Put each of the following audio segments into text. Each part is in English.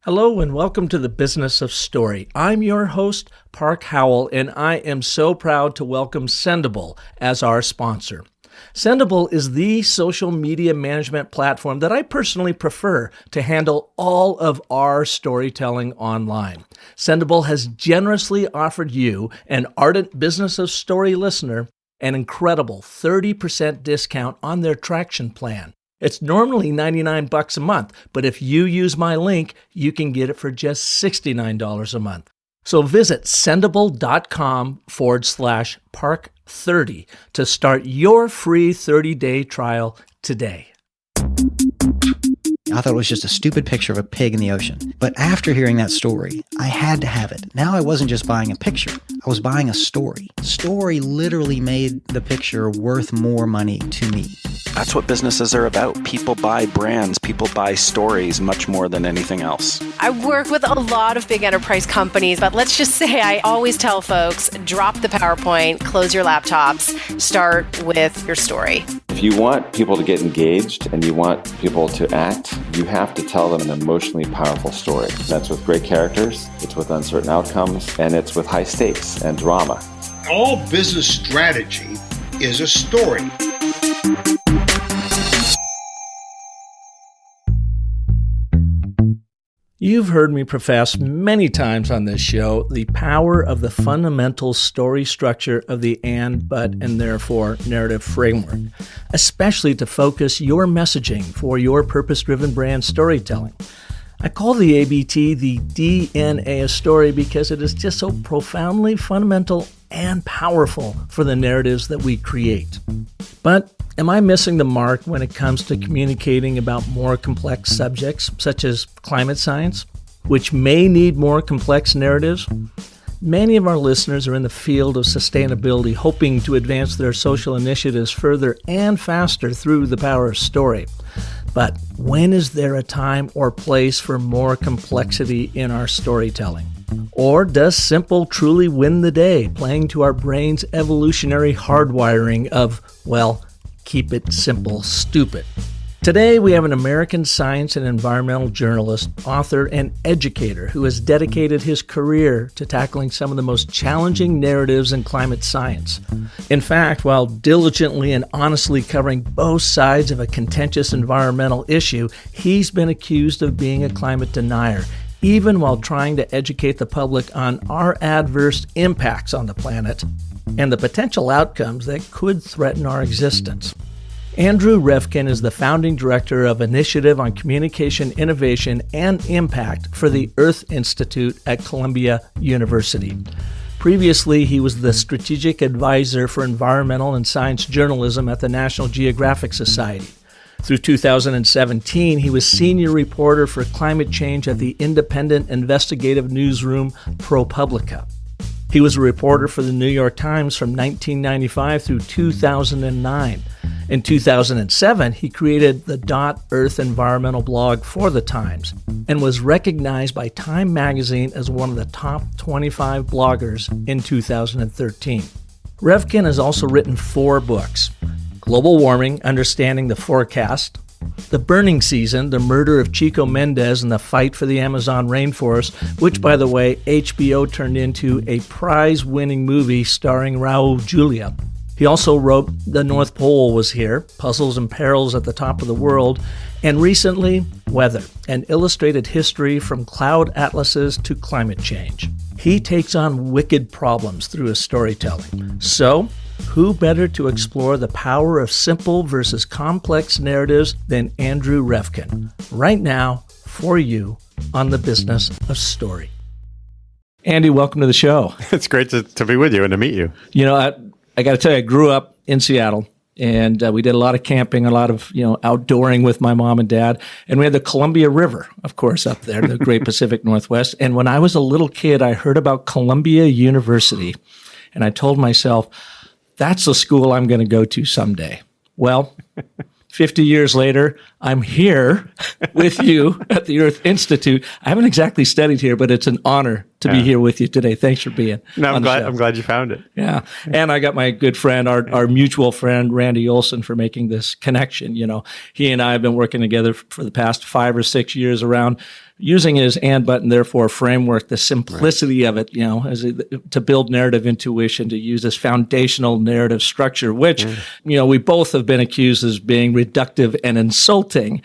Hello and welcome to the Business of Story. I'm your host, Park Howell, and I am so proud to welcome Sendable as our sponsor. Sendable is the social media management platform that I personally prefer to handle all of our storytelling online. Sendable has generously offered you, an ardent Business of Story listener, an incredible 30% discount on their traction plan. It's normally $99 a month, but if you use my link, you can get it for just $69 a month. So visit sendable.com/park30 to start your free 30-day trial today. I thought it was just a stupid picture of a pig in the ocean. But after hearing that story, I had to have it. Now I wasn't just buying a picture, I was buying a story. Story literally made the picture worth more money to me. That's what businesses are about. People buy brands, people buy stories much more than anything else. I work with a lot of big enterprise companies, but let's just say I always tell folks, drop the PowerPoint, close your laptops, start with your story. If you want people to get engaged and you want people to act, you have to tell them an emotionally powerful story. That's with great characters, it's with uncertain outcomes, and it's with high stakes and drama. All business strategy is a story. You've heard me profess many times on this show the power of the fundamental story structure of the and, but, and therefore narrative framework, especially to focus your messaging for your purpose-driven brand storytelling. I call the ABT the DNA of story because it is just so profoundly fundamental and powerful for the narratives that we create. But am I missing the mark when it comes to communicating about more complex subjects, such as climate science, which may need more complex narratives? Many of our listeners are in the field of sustainability, hoping to advance their social initiatives further and faster through the power of story. But when is there a time or place for more complexity in our storytelling? Or does simple truly win the day, playing to our brain's evolutionary hardwiring of, well, keep it simple, stupid? Today, we have an American science and environmental journalist, author, and educator who has dedicated his career to tackling some of the most challenging narratives in climate science. In fact, while diligently and honestly covering both sides of a contentious environmental issue, he's been accused of being a climate denier, even while trying to educate the public on our adverse impacts on the planet and the potential outcomes that could threaten our existence. Andrew Revkin is the founding director of Initiative on Communication, Innovation, and Impact for the Earth Institute at Columbia University. Previously, he was the strategic advisor for environmental and science journalism at the National Geographic Society. Through 2017, he was senior reporter for climate change at the independent investigative newsroom ProPublica. He was a reporter for the New York Times from 1995 through 2009. In 2007, he created the .Earth environmental blog for the Times and was recognized by Time magazine as one of the top 25 bloggers in 2013. Revkin has also written 4 books: Global Warming, Understanding the Forecast; The Burning Season, The Murder of Chico Mendes and the Fight for the Amazon Rainforest, which, by the way, HBO turned into a prize-winning movie starring Raul Julia. He also wrote The North Pole Was Here, Puzzles and Perils at the Top of the World, and recently, Weather, an illustrated history from cloud atlases to climate change. He takes on wicked problems through his storytelling. So, who better to explore the power of simple versus complex narratives than Andrew Revkin, right now, for you, on the Business of Story. Andy, welcome to the show. It's great to be with you and to meet you. You know, I got to tell you, I grew up in Seattle, and we did a lot of camping, a lot of, outdooring with my mom and dad. And we had the Columbia River, of course, up there, the Great Pacific Northwest. And when I was a little kid, I heard about Columbia University, and I told myself, that's the school I'm going to go to someday. Well, 50 years later, I'm here with you at the Earth Institute. I haven't exactly studied here, but it's an honor to be here with you today. Thanks for being No, on the show. I'm glad you found it. Yeah. And I got my good friend, our mutual friend, Randy Olson, for making this connection. You know, he and I have been working together for the past 5 or 6 years around using his and but and therefore framework, the simplicity of it, you know, to build narrative intuition, to use this foundational narrative structure, which, you know, we both have been accused as being reductive and insulting.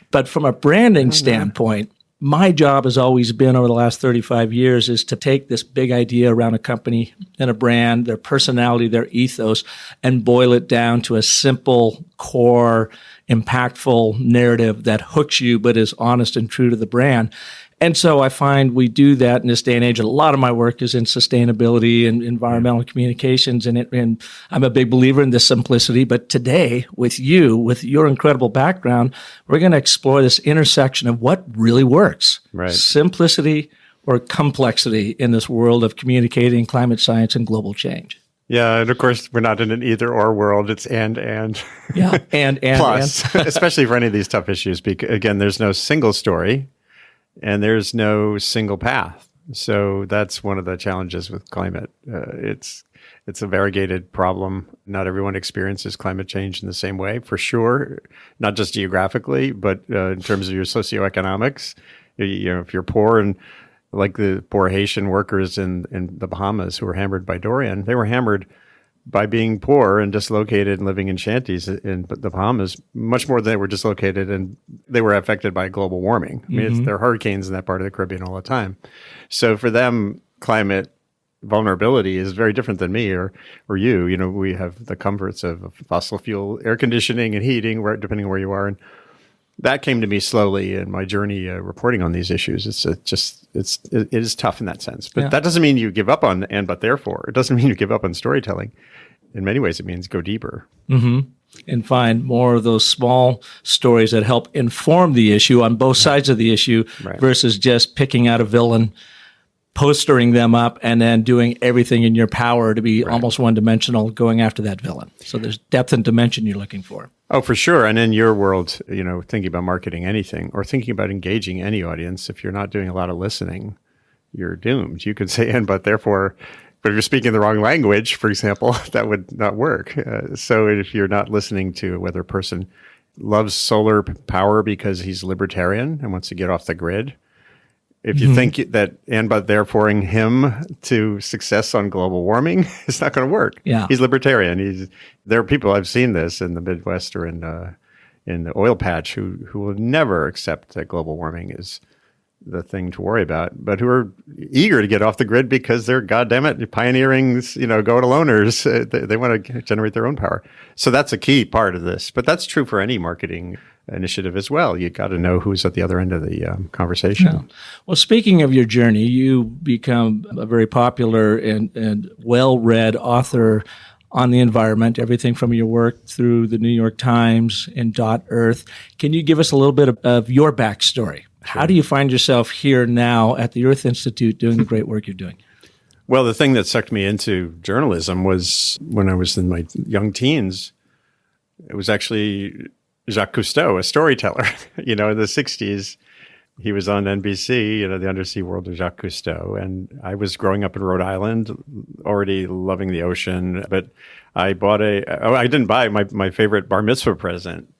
But from a branding standpoint, my job has always been over the last 35 years is to take this big idea around a company and a brand, their personality, their ethos, and boil it down to a simple, core, impactful narrative that hooks you but is honest and true to the brand. And so I find we do that in this day and age. A lot of my work is in sustainability and environmental communications, and I'm a big believer in this simplicity. But today, with you, with your incredible background, we're going to explore this intersection of what really works. Right. Simplicity or complexity in this world of communicating climate science and global change. Yeah, and of course, we're not in an either-or world. It's and. Yeah, and. Plus, especially for any of these tough issues, because, again, there's no single story. And there's no single path. So that's one of the challenges with climate. It's a variegated problem. Not everyone experiences climate change in the same way, for sure, not just geographically, but in terms of your socioeconomics. You know, if you're poor, and like the poor Haitian workers in the Bahamas who were hammered by Dorian, they were hammered by being poor and dislocated and living in shanties in the Bahamas, much more than they were dislocated, and they were affected by global warming. I mean, there are hurricanes in that part of the Caribbean all the time. So for them, climate vulnerability is very different than me or you. You know, we have the comforts of fossil fuel air conditioning and heating, depending on where you are. And that came to me slowly in my journey reporting on these issues. It is tough in that sense, but that doesn't mean you give up on and but therefore. It doesn't mean you give up on storytelling. In many ways, it means go deeper. And find more of those small stories that help inform the issue on both sides of the issue versus just picking out a villain, postering them up, and then doing everything in your power to be almost one-dimensional going after that villain. So there's depth and dimension you're looking for. Oh, for sure. And in your world, you know, thinking about marketing anything or thinking about engaging any audience, if you're not doing a lot of listening, you're doomed. You could say and but therefore. But if you're speaking the wrong language, for example, that would not work. So if you're not listening to whether a person loves solar power because he's libertarian and wants to get off the grid, if you think that and but thereforeing him to success on global warming, it's not going to work. Yeah. He's libertarian. There are people, I've seen this in the Midwest or in the oil patch who will never accept that global warming is the thing to worry about, but who are eager to get off the grid because they're, goddammit, pioneering, you know, go-it-aloners. They want to generate their own power. So that's a key part of this. But that's true for any marketing initiative as well. You got to know who's at the other end of the conversation. Yeah. Well, speaking of your journey, you become a very popular and well-read author on the environment, everything from your work through the New York Times and .Earth. Can you give us a little bit of your backstory? How do you find yourself here now at the Earth Institute doing the great work you're doing? Well, the thing that sucked me into journalism was when I was in my young teens. It was actually Jacques Cousteau, a storyteller, you know, in the 60s. He was on NBC, you know, the undersea world of Jacques Cousteau. And I was growing up in Rhode Island, already loving the ocean. But I didn't buy my favorite bar mitzvah present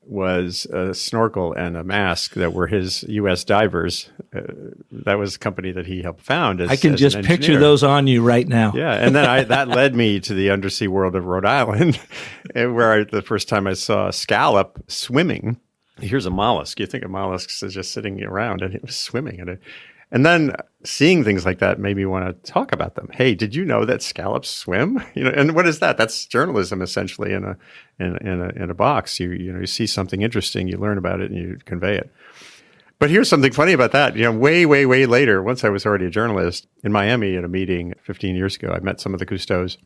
was a snorkel and a mask that were his U.S. divers. That was a company that he helped found. I can just picture those on you right now. Yeah, and then that led me to the undersea world of Rhode Island, where the first time I saw a scallop swimming. Here's a mollusk. You think of mollusks as just sitting around, and it was swimming. And then seeing things like that made me want to talk about them. Hey, did you know that scallops swim? You know, and what is that? That's journalism essentially in a box. You see something interesting, you learn about it, and you convey it. But here's something funny about that. You know, way later, once I was already a journalist in Miami at a meeting 15 years ago, I met some of the Cousteaus,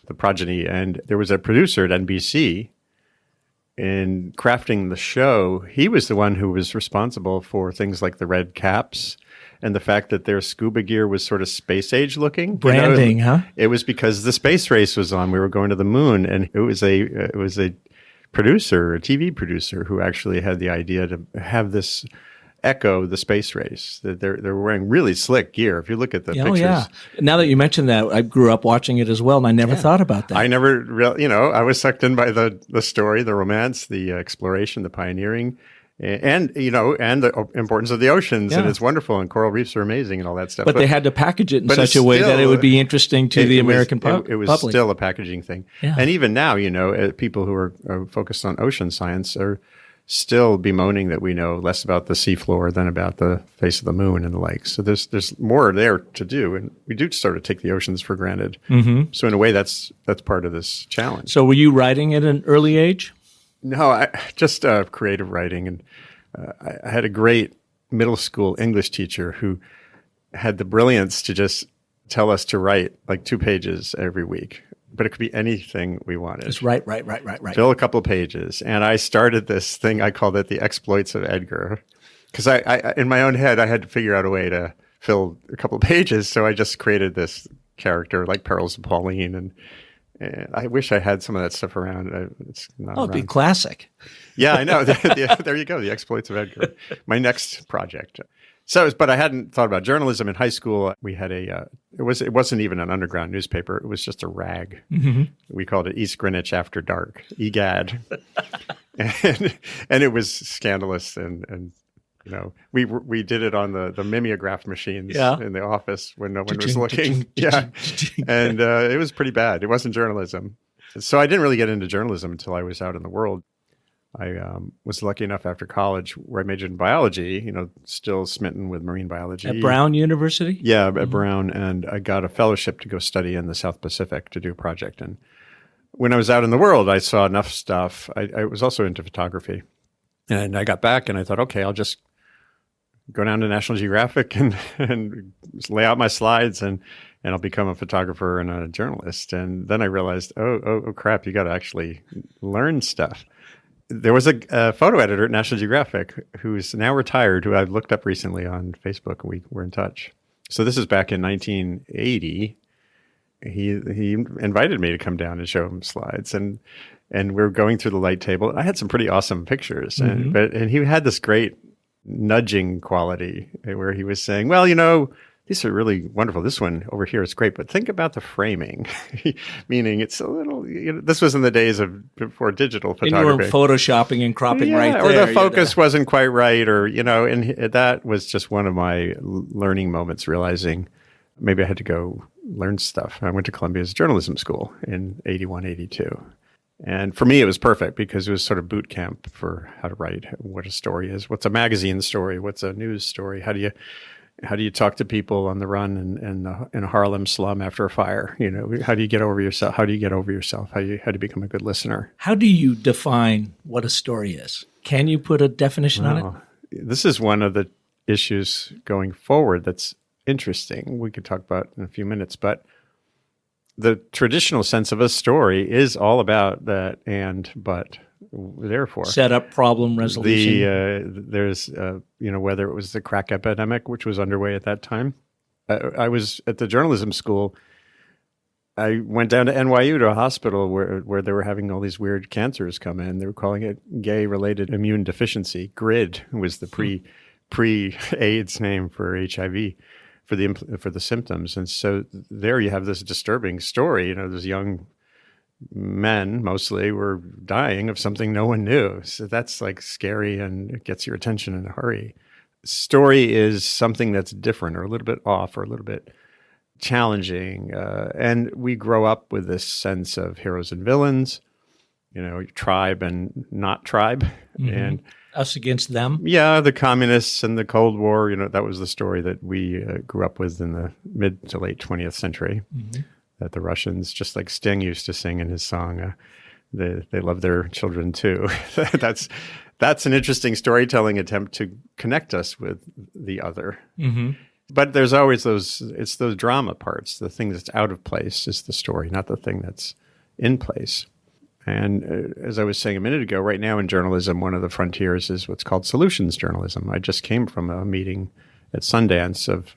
the progeny, and there was a producer at NBC. In crafting the show, he was the one who was responsible for things like the red caps and the fact that their scuba gear was sort of space age looking. Branding, huh? It was because the space race was on. We were going to the moon, and it was a producer, a TV producer, who actually had the idea to have this echo the space race. They're wearing really slick gear. If you look at the pictures. Yeah. Now that you mentioned that, I grew up watching it as well, and I never thought about that. I never really, I was sucked in by the story, the romance, the exploration, the pioneering, and the importance of the oceans. And it's wonderful, and coral reefs are amazing and all that stuff. But they had to package it in such a way that it would be interesting to the American public. It was still a packaging thing. Yeah. And even now, people who are focused on ocean science are still bemoaning that we know less about the seafloor than about the face of the moon and the like. So there's more there to do, and we do sort of take the oceans for granted. Mm-hmm. So in a way, that's part of this challenge. So were you writing at an early age? No, I just creative writing, and I had a great middle school English teacher who had the brilliance to just tell us to write like 2 pages every week. But it could be anything we wanted. Just right. Fill a couple of pages. And I started this thing, I called it the exploits of Edgar. Because I in my own head, I had to figure out a way to fill a couple of pages. So I just created this character like Perils of Pauline. And I wish I had some of that stuff around. It's not it'd be classic. Yeah, I know. There you go, the exploits of Edgar. My next project. But I hadn't thought about journalism in high school. We had it wasn't even an underground newspaper. It was just a rag. Mm-hmm. We called it East Greenwich After Dark, EGAD. and it was scandalous. And we did it on the mimeograph machines in the office when no one was looking. And it was pretty bad. It wasn't journalism. So I didn't really get into journalism until I was out in the world. I was lucky enough after college where I majored in biology, still smitten with marine biology. At Brown University? Yeah, at Brown. And I got a fellowship to go study in the South Pacific to do a project. And when I was out in the world, I saw enough stuff. I was also into photography. And I got back and I thought, okay, I'll just go down to National Geographic and lay out my slides and I'll become a photographer and a journalist. And then I realized, oh crap, you got to actually learn stuff. There was a photo editor at National Geographic who's now retired, who I've looked up recently on Facebook, and we were in touch. So this is back in 1980. He invited me to come down and show him slides, and we were going through the light table. I had some pretty awesome pictures, and he had this great nudging quality where he was saying, well, these are really wonderful. This one over here is great, but think about the framing, meaning it's a little, this was in the days of before digital photography. And you were photoshopping and cropping right there. Or the focus wasn't quite right, or, and that was just one of my learning moments, realizing maybe I had to go learn stuff. I went to Columbia's journalism school in 81, 82. And for me, it was perfect because it was sort of boot camp for how to write, what a story is, what's a magazine story, what's a news story, how do you talk to people on the run in a Harlem slum after a fire? How do you get over yourself? How do you become a good listener? How do you define what a story is? Can you put a definition on it? This is one of the issues going forward that's interesting. We could talk about in a few minutes, but the traditional sense of a story is all about that but. Therefore, set up problem resolution. There's whether it was the crack epidemic, which was underway at that time. I was at the journalism school. I went down to NYU to a hospital where they were having all these weird cancers come in. They were calling it gay-related immune deficiency. GRID was the pre-AIDS name for HIV, for the symptoms. And so there you have this disturbing story. Those young men mostly were dying of something no one knew. So that's like scary, and it gets your attention in a hurry. Story is something that's different or a little bit off or a little bit challenging. And we grow up with this sense of heroes and villains, tribe and not tribe. Mm-hmm. And us against them. Yeah, the communists and the Cold War, that was the story that we grew up with in the mid to late 20th century. Mm-hmm. That the Russians, just like Sting used to sing in his song, they love their children too. That's an interesting storytelling attempt to connect us with the other. Mm-hmm. But there's always those drama parts. The thing that's out of place is the story, not the thing that's in place. And as I was saying a minute ago, right now in journalism, one of the frontiers is what's called solutions journalism. I just came from a meeting at Sundance of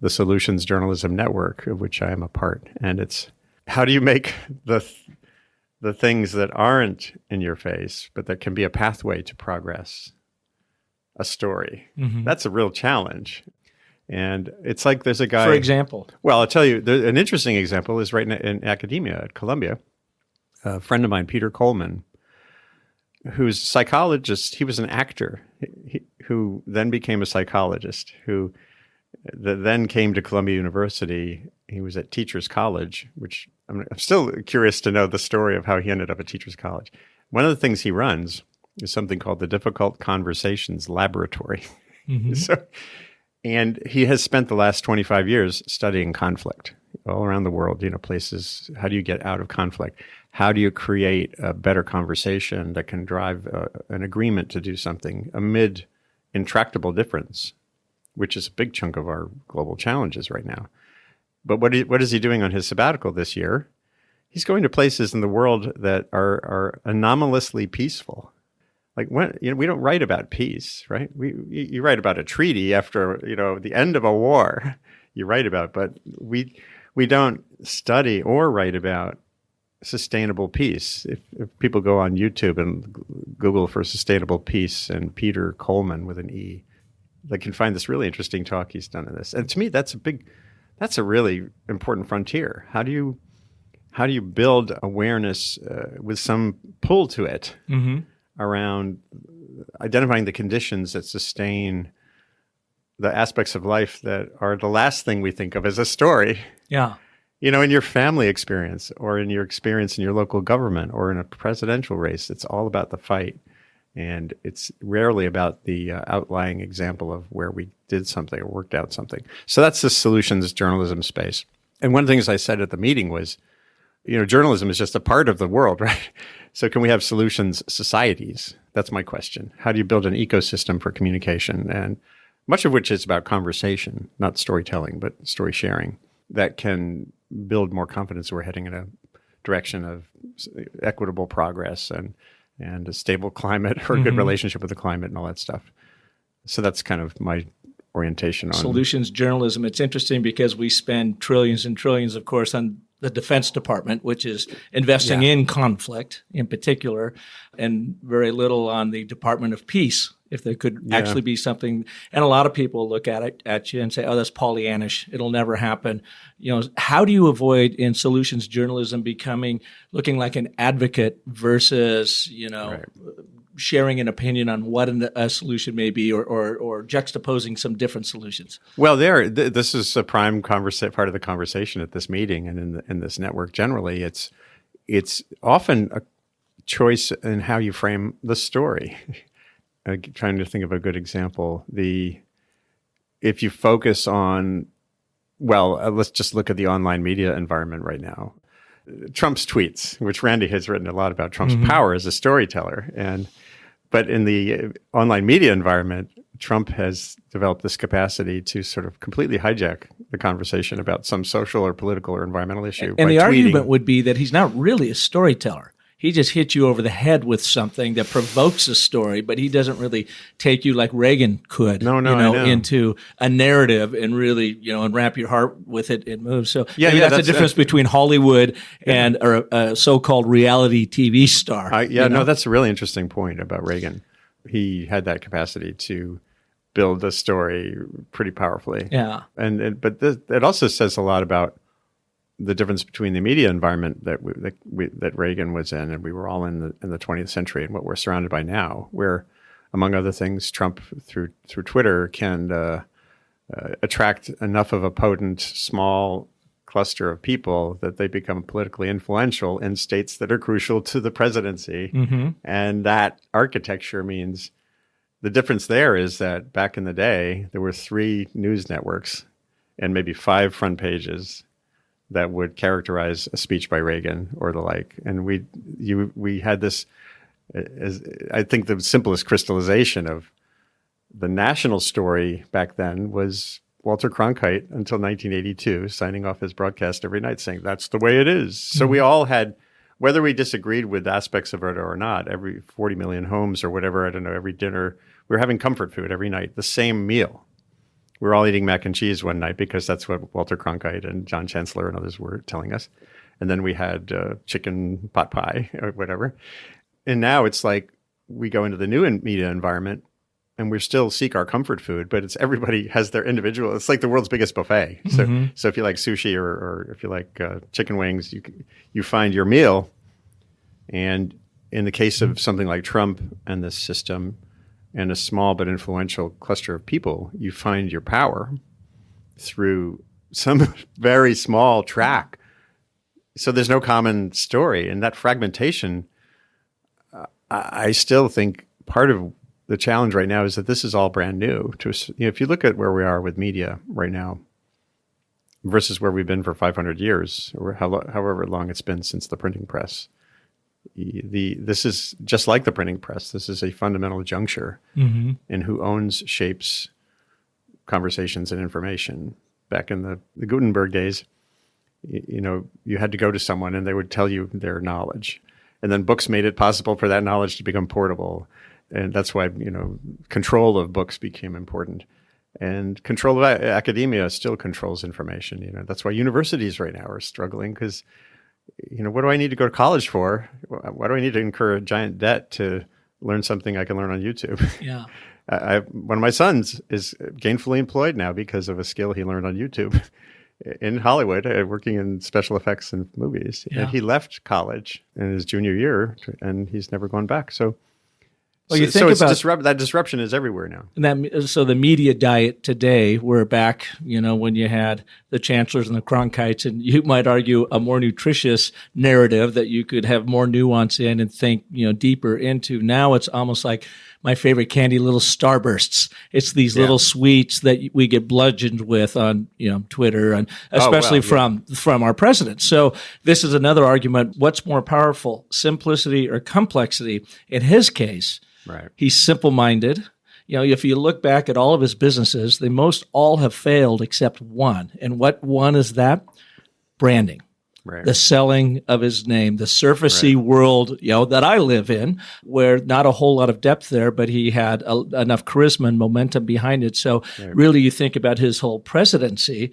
the Solutions Journalism Network, of which I am a part. And it's how do you make the things that aren't in your face, but that can be a pathway to progress, a story. That's a real challenge. And it's like there's a guy... For example? Well, I'll tell you, an interesting example is right in academia at Columbia. A friend of mine, Peter Coleman, who's a psychologist. He was an actor who then became a psychologist, who then came to Columbia University. He was at Teachers College, which I'm still curious to know the story of how he ended up at Teachers College. One of the things he runs is something called the Difficult Conversations Laboratory. And he has spent the last 25 years studying conflict all around the world, places. How do you get out of conflict? How do you create a better conversation that can drive an agreement to do something amid intractable difference, which is a big chunk of our global challenges right now. But what is he doing on his sabbatical this year? He's going to places in the world that are anomalously peaceful. Like we don't write about peace, right? You write about a treaty after the end of a war. You write about, but we don't study or write about sustainable peace. If people go on YouTube and Google for sustainable peace and Peter Coleman with an E, they can find this really interesting talk he's done on this. And to me, that's a really important frontier. How do you build awareness with some pull to it around identifying the conditions that sustain the aspects of life that are the last thing we think of as a story? Yeah. In your family experience or in your experience in your local government or in a presidential race, it's all about the fight. And it's rarely about the outlying example of where we did something or worked out something. So that's the solutions journalism space. And one of the things I said at the meeting was, journalism is just a part of the world, right? So can we have solutions societies? That's my question. How do you build an ecosystem for communication? And much of which is about conversation, not storytelling, but story sharing, that can build more confidence we're heading in a direction of equitable progress and a stable climate or a good relationship with the climate and all that stuff. So that's kind of my orientation on solutions journalism. It's interesting because we spend trillions and trillions, of course, on the Defense Department, which is investing in conflict in particular, and very little on the Department of Peace, if there could actually be something. And a lot of people look at you and say, oh, that's Pollyannish. It'll never happen. How do you avoid in solutions journalism looking like an advocate versus, sharing an opinion on what a solution may be or juxtaposing some different solutions? Well, this is a prime part of the conversation at this meeting and in this network generally. It's often a choice in how you frame the story. Trying to think of a good example. If you focus on, let's just look at the online media environment right now. Trump's tweets, which Randy has written a lot about Trump's power as a storyteller. But in the online media environment, Trump has developed this capacity to sort of completely hijack the conversation about some social or political or environmental issue. And the argument would be that he's not really a storyteller. He just hits you over the head with something that provokes a story, but he doesn't really take you like Reagan could, into a narrative and really, and wrap your heart with it and move. So that's the difference between Hollywood and a so-called reality TV star. That's a really interesting point about Reagan. He had that capacity to build a story pretty powerfully. Yeah. But it also says a lot about the difference between the media environment that Reagan was in, and we were all in the 20th century, and what we're surrounded by now, where, among other things, Trump through Twitter can attract enough of a potent small cluster of people that they become politically influential in states that are crucial to the presidency, and that architecture means the difference there is that back in the day there were 3 news networks and maybe 5 front pages that would characterize a speech by Reagan or the like. And we had this, as I think the simplest crystallization of the national story back then was Walter Cronkite until 1982, signing off his broadcast every night saying, that's the way it is. So we all had, whether we disagreed with aspects of it or not, every 40 million homes or whatever, I don't know, every dinner, we were having comfort food every night, the same meal. We were all eating mac and cheese one night because that's what Walter Cronkite and John Chancellor and others were telling us. And then we had chicken pot pie or whatever. And now it's like we go into the new media environment and we still seek our comfort food, but it's everybody has their individual. It's like the world's biggest buffet. So if you like sushi or if you like chicken wings, you find your meal. And in the case of something like Trump and this system and a small but influential cluster of people, you find your power through some very small track. So there's no common story. And that fragmentation, I still think part of the challenge right now is that this is all brand new. If you look at where we are with media right now versus where we've been for 500 years, or however long it's been since the printing press, this is just like the printing press. This is a fundamental juncture in who owns, shapes conversations and information. Back in the Gutenberg days, you had to go to someone and they would tell you their knowledge. And then books made it possible for that knowledge to become portable. And that's why, control of books became important. And control of academia still controls information. That's why universities right now are struggling because, what do I need to go to college for? Why do I need to incur a giant debt to learn something I can learn on YouTube? Yeah. One of my sons is gainfully employed now because of a skill he learned on YouTube in Hollywood, working in special effects and movies. Yeah. And he left college in his junior year, and he's never gone back. So, well, you think about that disruption is everywhere now. And so the media diet today, we're back, when you had the chancellors and the Cronkites, and you might argue a more nutritious narrative that you could have more nuance in and think, deeper into. Now it's almost like my favorite candy, little starbursts. It's these little sweets that we get bludgeoned with on, Twitter, and especially from our president. So this is another argument. What's more powerful, simplicity or complexity? In his case, right, he's simple-minded. If you look back at all of his businesses, they most all have failed except one. And what one is that? Branding. Right. The selling of his name, the surfacey world, that I live in, where not a whole lot of depth there, but he had enough charisma and momentum behind it. So really, you think about his whole presidency.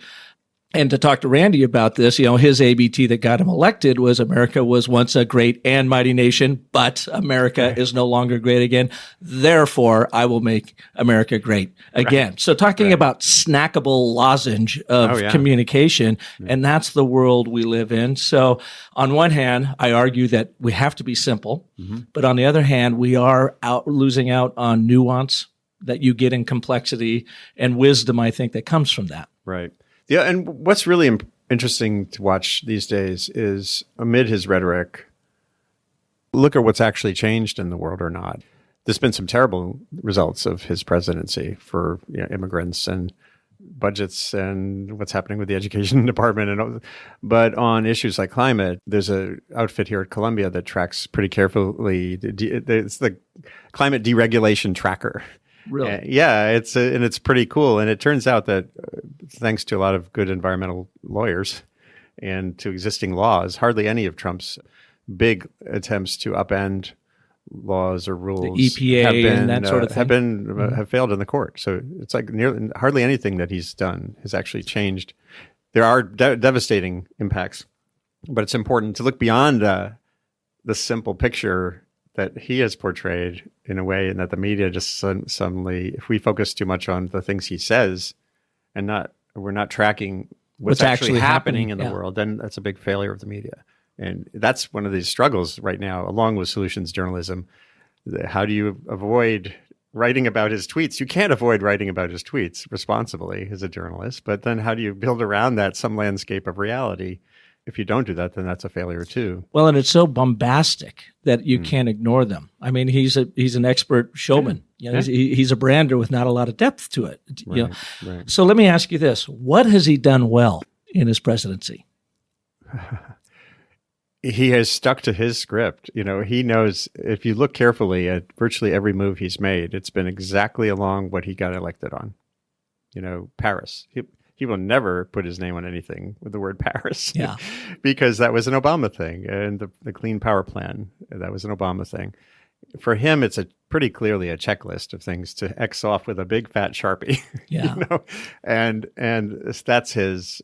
And to talk to Randy about this, his ABT that got him elected was America was once a great and mighty nation, but America is no longer great again. Therefore, I will make America great again. So talking about snackable lozenge of communication, and that's the world we live in. So on one hand, I argue that we have to be simple, but on the other hand, we are losing out on nuance that you get in complexity and wisdom, I think, that comes from that. Right. Yeah, and what's really interesting to watch these days is amid his rhetoric, look at what's actually changed in the world or not. There's been some terrible results of his presidency for immigrants and budgets and what's happening with the education department. But on issues like climate, there's an outfit here at Columbia that tracks pretty carefully. It's the Climate Deregulation Tracker. Really? It's pretty cool. And it turns out that thanks to a lot of good environmental lawyers and to existing laws, hardly any of Trump's big attempts to upend laws or rules, the EPA and that sort of thing, have failed in the court. So it's like hardly anything that he's done has actually changed. There are devastating impacts, but it's important to look beyond the simple picture that he has portrayed in a way, and that the media just suddenly, if we focus too much on the things he says and we're not tracking what's actually happening in the world, then that's a big failure of the media. And that's one of these struggles right now, along with solutions journalism. How do you avoid writing about his tweets? You can't avoid writing about his tweets responsibly as a journalist, but then how do you build around that some landscape of reality? If you don't do that, then that's a failure too. Well, and it's so bombastic that you can't ignore them. I mean, he's an expert showman. He's a brander with not a lot of depth to it. Right. So let me ask you this: what has he done well in his presidency? He has stuck to his script. He knows, if you look carefully at virtually every move he's made, it's been exactly along what he got elected on. Paris. He will never put his name on anything with the word Paris, because that was an Obama thing, and the Clean Power Plan, that was an Obama thing. For him, it's pretty clearly a checklist of things to X off with a big fat Sharpie. And that's his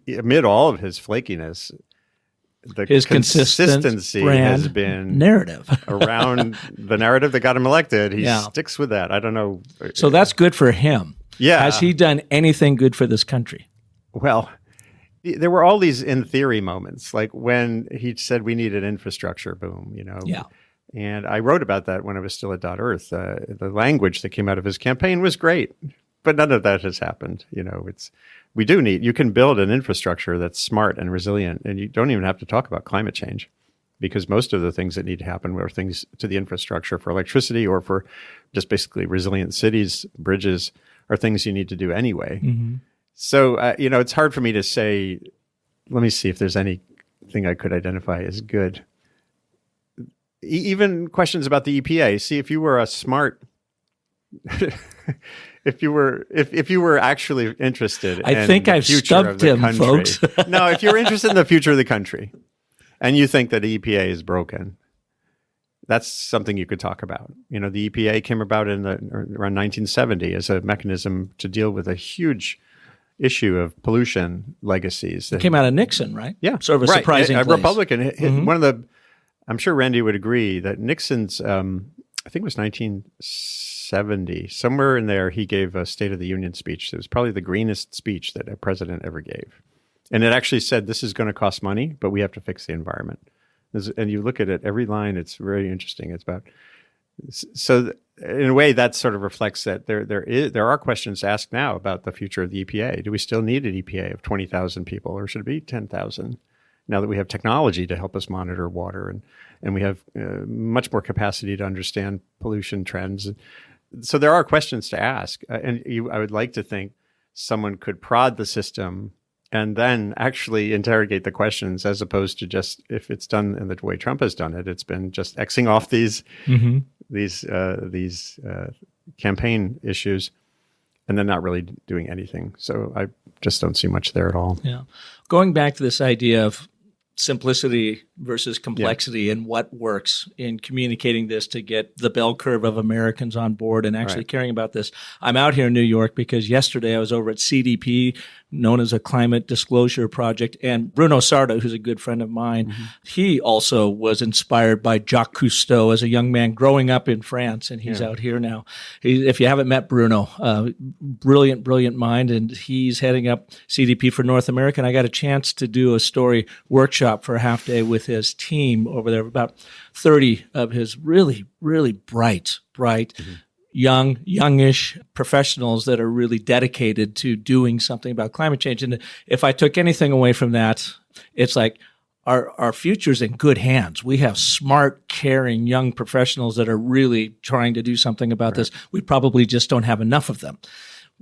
amid all of his flakiness, his consistency has been narrative around the narrative that got him elected. He sticks with that. I don't know. So that's good for him. Yeah. Has he done anything good for this country? Well, there were all these in theory moments, like when he said we need an infrastructure boom, Yeah. And I wrote about that when I was still at .earth. The language that came out of his campaign was great, but none of that has happened. You can build an infrastructure that's smart and resilient, and you don't even have to talk about climate change, because most of the things that need to happen are things to the infrastructure for electricity or for just basically resilient cities, bridges, are things you need to do anyway. Mm-hmm. So, it's hard for me to say, let me see if there's anything I could identify as good. Even questions about the EPA. See, if you were a smart, if you were actually interested I think I've stumped him, folks. No, if you're interested in the future of the country and you think that the EPA is broken, that's something you could talk about. The EPA came about around 1970 as a mechanism to deal with a huge issue of pollution legacies. It came out of Nixon, right? Yeah. Sort of a surprising a place. Republican. Mm-hmm. One of the, I'm sure Randy would agree that Nixon's, I think it was 1970, somewhere in there, he gave a State of the Union speech. It was probably the greenest speech that a president ever gave. And it actually said, this is going to cost money, but we have to fix the environment. And you look at it, every line, it's very interesting. It's about, so in a way that sort of reflects that there are questions asked now about the future of the EPA. Do we still need an EPA of 20,000 people, or should it be 10,000? Now that we have technology to help us monitor water and we have much more capacity to understand pollution trends. So there are questions to ask. I would like to think someone could prod the system and then actually interrogate the questions, as opposed to just, if it's done in the way Trump has done it, it's been just Xing off these campaign issues and then not really doing anything. So I just don't see much there at all. Yeah. Going back to this idea of simplicity versus complexity and what works in communicating this to get the bell curve of Americans on board and actually caring about this. I'm out here in New York because yesterday I was over at CDP, known as a Climate Disclosure Project, and Bruno Sarda, who's a good friend of mine, he also was inspired by Jacques Cousteau as a young man growing up in France, and he's out here now. If you haven't met Bruno, brilliant mind, and he's heading up CDP for North America, and I got a chance to do a story workshop for a half day with his team over there, about 30 of his really, really bright, youngish professionals that are really dedicated to doing something about climate change. And if I took anything away from that, it's like our future's in good hands. We have smart, caring young professionals that are really trying to do something about this. We probably just don't have enough of them.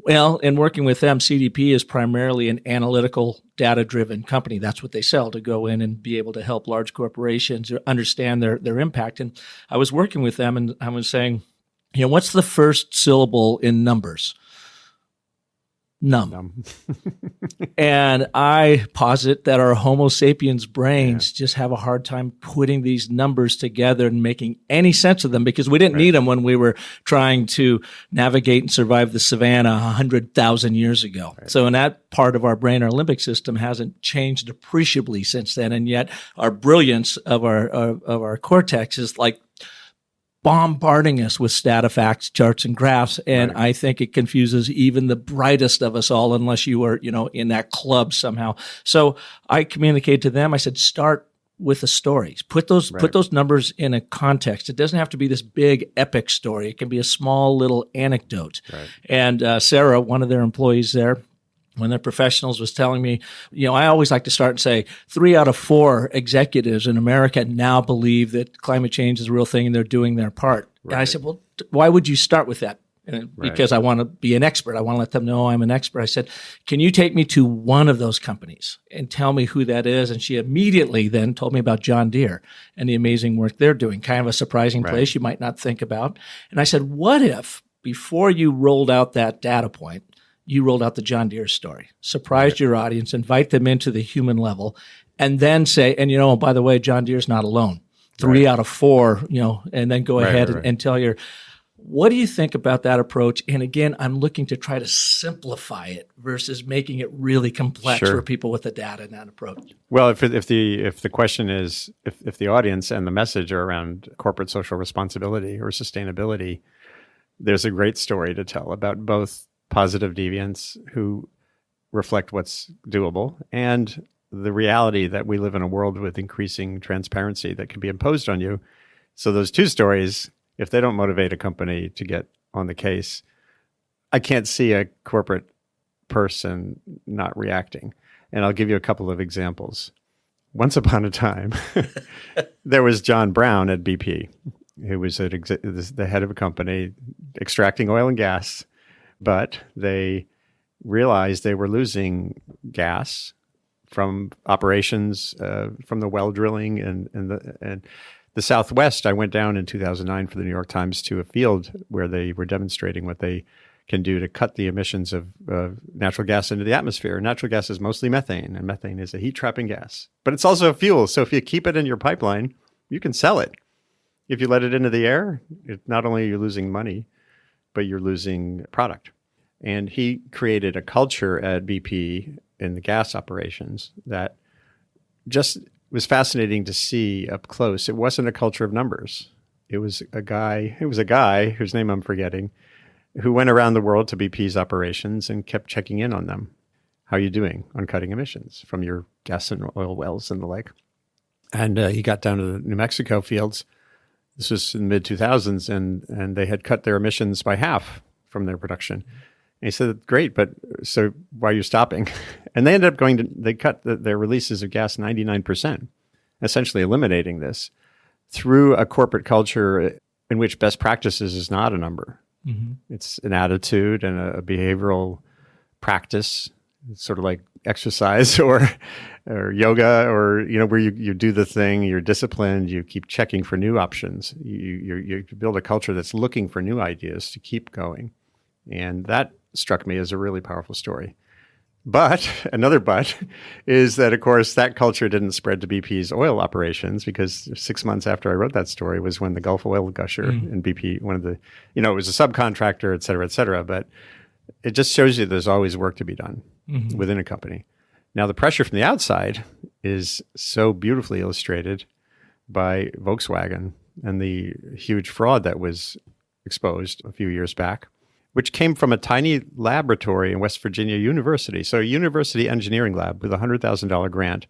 Well, in working with them, CDP is primarily an analytical, data-driven company. That's what they sell, to go in and be able to help large corporations understand their impact. And I was working with them, and I was saying, what's the first syllable in numbers? Num. And I posit that our Homo sapiens brains just have a hard time putting these numbers together and making any sense of them, because we didn't need them when we were trying to navigate and survive the savannah 100,000 years ago. So in that part of our brain, our limbic system hasn't changed appreciably since then. And yet our brilliance of our cortex is like bombarding us with data, facts, charts, and graphs. And I think it confuses even the brightest of us all, unless you are, in that club somehow. So I communicated to them. I said, start with the stories. Put those numbers in a context. It doesn't have to be this big epic story. It can be a small little anecdote. And Sarah, one of their employees there, when their professionals was telling me, I always like to start and say 3 out of 4 executives in America now believe that climate change is a real thing and they're doing their part. And I said, well, why would you start with that? Because I want to be an expert. I want to let them know I'm an expert. I said, can you take me to one of those companies and tell me who that is? And she immediately then told me about John Deere and the amazing work they're doing. Kind of a surprising place you might not think about. And I said, what if before you rolled out that data point, you rolled out the John Deere story, surprised your audience, invite them into the human level, and then say, and by the way, John Deere's not alone. 3 out of 4, and then go ahead and tell What do you think about that approach? And again, I'm looking to try to simplify it versus making it really complex for people with the data in that approach. Well, if the question is if the audience and the message are around corporate social responsibility or sustainability, there's a great story to tell about both positive deviants who reflect what's doable and the reality that we live in a world with increasing transparency that can be imposed on you. So those two stories, if they don't motivate a company to get on the case, I can't see a corporate person not reacting. And I'll give you a couple of examples. Once upon a time, there was John Brown at BP, who was the head of a company extracting oil and gas, but they realized they were losing gas from operations, from the well drilling and the Southwest. I went down in 2009 for the New York Times to a field where they were demonstrating what they can do to cut the emissions of natural gas into the atmosphere. Natural gas is mostly methane, and methane is a heat-trapping gas. But it's also a fuel, so if you keep it in your pipeline, you can sell it. If you let it into the air, not only are you losing money, but you're losing product. And he created a culture at BP in the gas operations that just was fascinating to see up close. It wasn't a culture of numbers. It was a guy whose name I'm forgetting, who went around the world to BP's operations and kept checking in on them. How are you doing on cutting emissions from your gas and oil wells and the like? And he got down to the New Mexico fields. This was in the mid-2000s, and they had cut their emissions by half from their production. And he said, great, but so why are you stopping? And they ended up they cut their releases of gas 99%, essentially eliminating this through a corporate culture in which best practices is not a number. Mm-hmm. It's an attitude and a behavioral practice. It's sort of like exercise or yoga, or where you do the thing, you're disciplined, you keep checking for new options. You build a culture that's looking for new ideas to keep going. And that struck me as a really powerful story. But another but is that, of course, that culture didn't spread to BP's oil operations, because 6 months after I wrote that story was when the Gulf oil gusher and BP, one of the, it was a subcontractor, et cetera, but it just shows you there's always work to be done within a company. Now, the pressure from the outside is so beautifully illustrated by Volkswagen and the huge fraud that was exposed a few years back, which came from a tiny laboratory in West Virginia University. So a university engineering lab with a $100,000 grant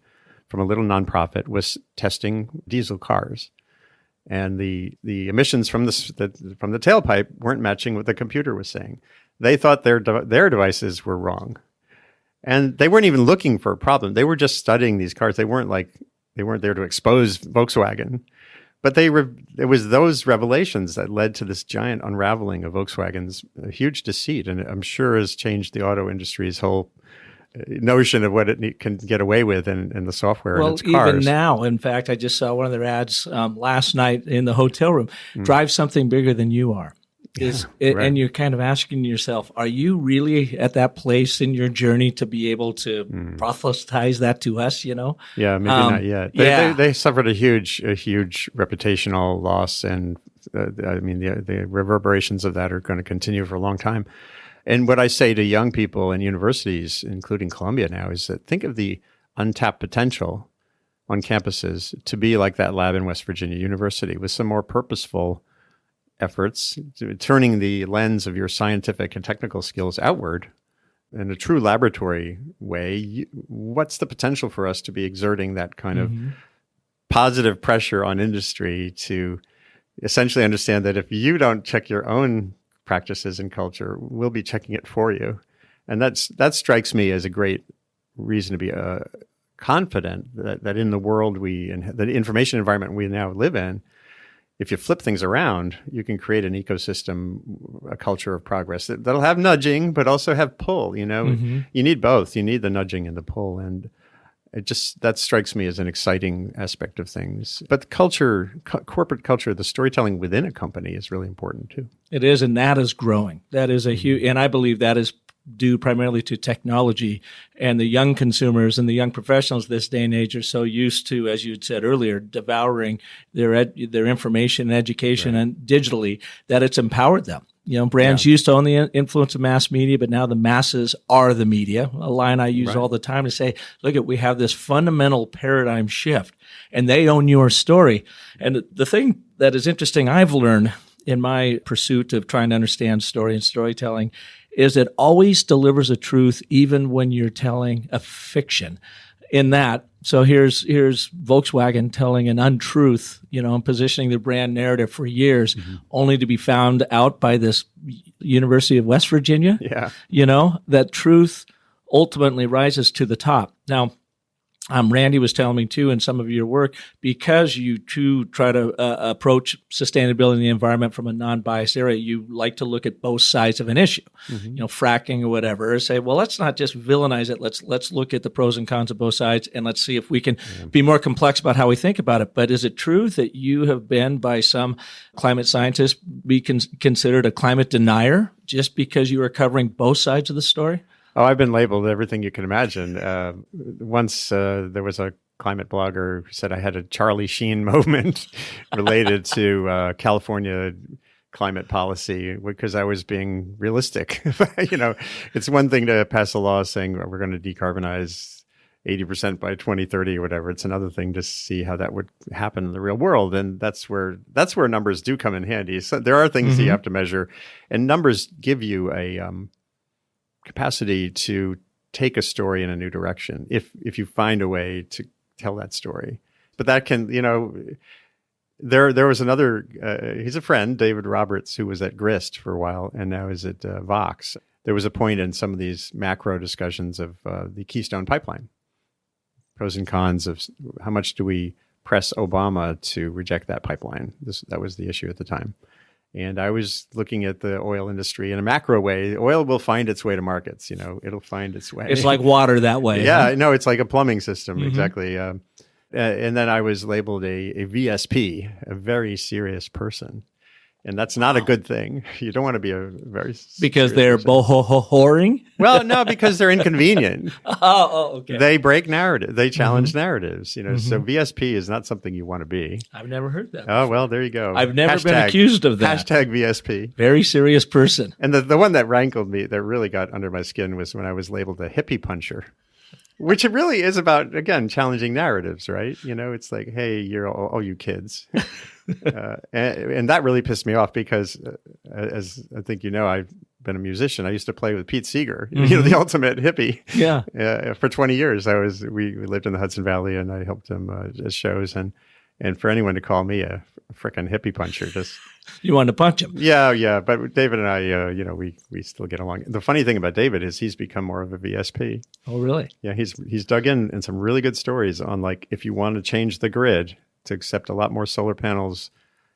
from a little nonprofit was testing diesel cars. And the emissions from the tailpipe weren't matching what the computer was saying. They thought their devices were wrong. And they weren't even looking for a problem. They were just studying these cars. They weren't there to expose Volkswagen. But it was those revelations that led to this giant unraveling of Volkswagen's huge deceit, and I'm sure has changed the auto industry's whole notion of what it can get away with in the software in its cars. Well, even now, in fact, I just saw one of their ads last night in the hotel room. Drive something bigger than you are. Right. And you're kind of asking yourself, are you really at that place in your journey to be able to proselytize that to us, Yeah, maybe not yet. They suffered a huge reputational loss, and the reverberations of that are going to continue for a long time. And what I say to young people in universities, including Columbia now, is that think of the untapped potential on campuses to be like that lab in West Virginia University with some more purposeful efforts, turning the lens of your scientific and technical skills outward in a true laboratory way. What's the potential for us to be exerting that kind of positive pressure on industry to essentially understand that if you don't check your own practices and culture, we'll be checking it for you. And that strikes me as a great reason to be confident that in the world the information environment we now live in, if you flip things around, you can create an ecosystem, a culture of progress that'll have nudging, but also have pull. You need both. You need the nudging and the pull. And that strikes me as an exciting aspect of things. But the culture, corporate culture, the storytelling within a company is really important too. It is, and that is growing. That is a huge, and I believe that is due primarily to technology, and the young consumers and the young professionals this day and age are so used to, as you had said earlier, devouring their information and education and digitally, that it's empowered them. Brands used to own the influence of mass media, but now the masses are the media. A line I use all the time to say, look, we have this fundamental paradigm shift, and they own your story. And the thing that is interesting I've learned in my pursuit of trying to understand story and storytelling is it always delivers a truth even when you're telling a fiction. In that, so here's Volkswagen telling an untruth, and positioning their brand narrative for years, only to be found out by this University of West Virginia. Yeah. That truth ultimately rises to the top. Now, Randy was telling me too in some of your work, because you too try to approach sustainability in the environment from a non-biased area, you like to look at both sides of an issue, fracking or whatever, say, well, let's not just villainize it. Let's look at the pros and cons of both sides, and let's see if we can be more complex about how we think about it. But is it true that you have been, by some climate scientists, be considered a climate denier just because you are covering both sides of the story? Oh, I've been labeled everything you can imagine. Once there was a climate blogger who said I had a Charlie Sheen moment related to California climate policy because I was being realistic. It's one thing to pass a law saying we're going to decarbonize 80% by 2030 or whatever. It's another thing to see how that would happen in the real world. And that's where numbers do come in handy. So there are things that you have to measure, and numbers give you a capacity to take a story in a new direction if you find a way to tell that story. But that can, there was another, he's a friend, David Roberts, who was at Grist for a while and now is at Vox. There was a point in some of these macro discussions of the Keystone Pipeline, pros and cons of how much do we press Obama to reject that pipeline. That was the issue at the time. And I was looking at the oil industry in a macro way. Oil will find its way to markets. It'll find its way. It's like water that way. Yeah, no, it's like a plumbing system. Exactly. And then I was labeled a VSP, a very serious person. And that's not a good thing. You don't want to be a very because they're boho-whoring? Well, no, because they're inconvenient. Okay. They break narrative. They challenge narratives. So VSP is not something you want to be. I've never heard that. Oh, well, there you go. I've never been accused of that. Hashtag VSP. Very serious person. And the one that rankled me, that really got under my skin, was when I was labeled a hippie puncher. Which it really is about, again, challenging narratives, right? It's like, hey, you're all you kids. And that really pissed me off because, as I think I've been a musician. I used to play with Pete Seeger, the ultimate hippie. Yeah. For 20 years, we lived in the Hudson Valley, and I helped him at shows. And for anyone to call me a frickin' hippie puncher, just... You wanted to punch him. Yeah. But David and I, we still get along. The funny thing about David is he's become more of a VSP. Oh, really? Yeah, he's dug in some really good stories on, like, if you want to change the grid to accept a lot more solar panels,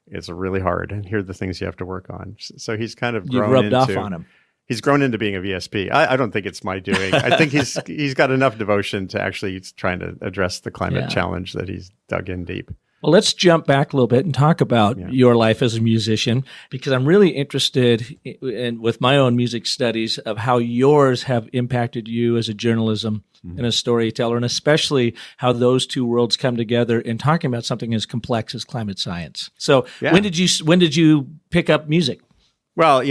it's really hard. And here are the things you have to work on. So he's kind of grown rubbed off on him. He's grown into being a VSP. I don't think it's my doing. I think he's got enough devotion to actually trying to address the climate challenge that he's dug in deep. Well, let's jump back a little bit and talk about your life as a musician, because I'm really interested with my own music studies of how yours have impacted you as a journalism and a storyteller, and especially how those two worlds come together in talking about something as complex as climate science. So when did you pick up music? Well,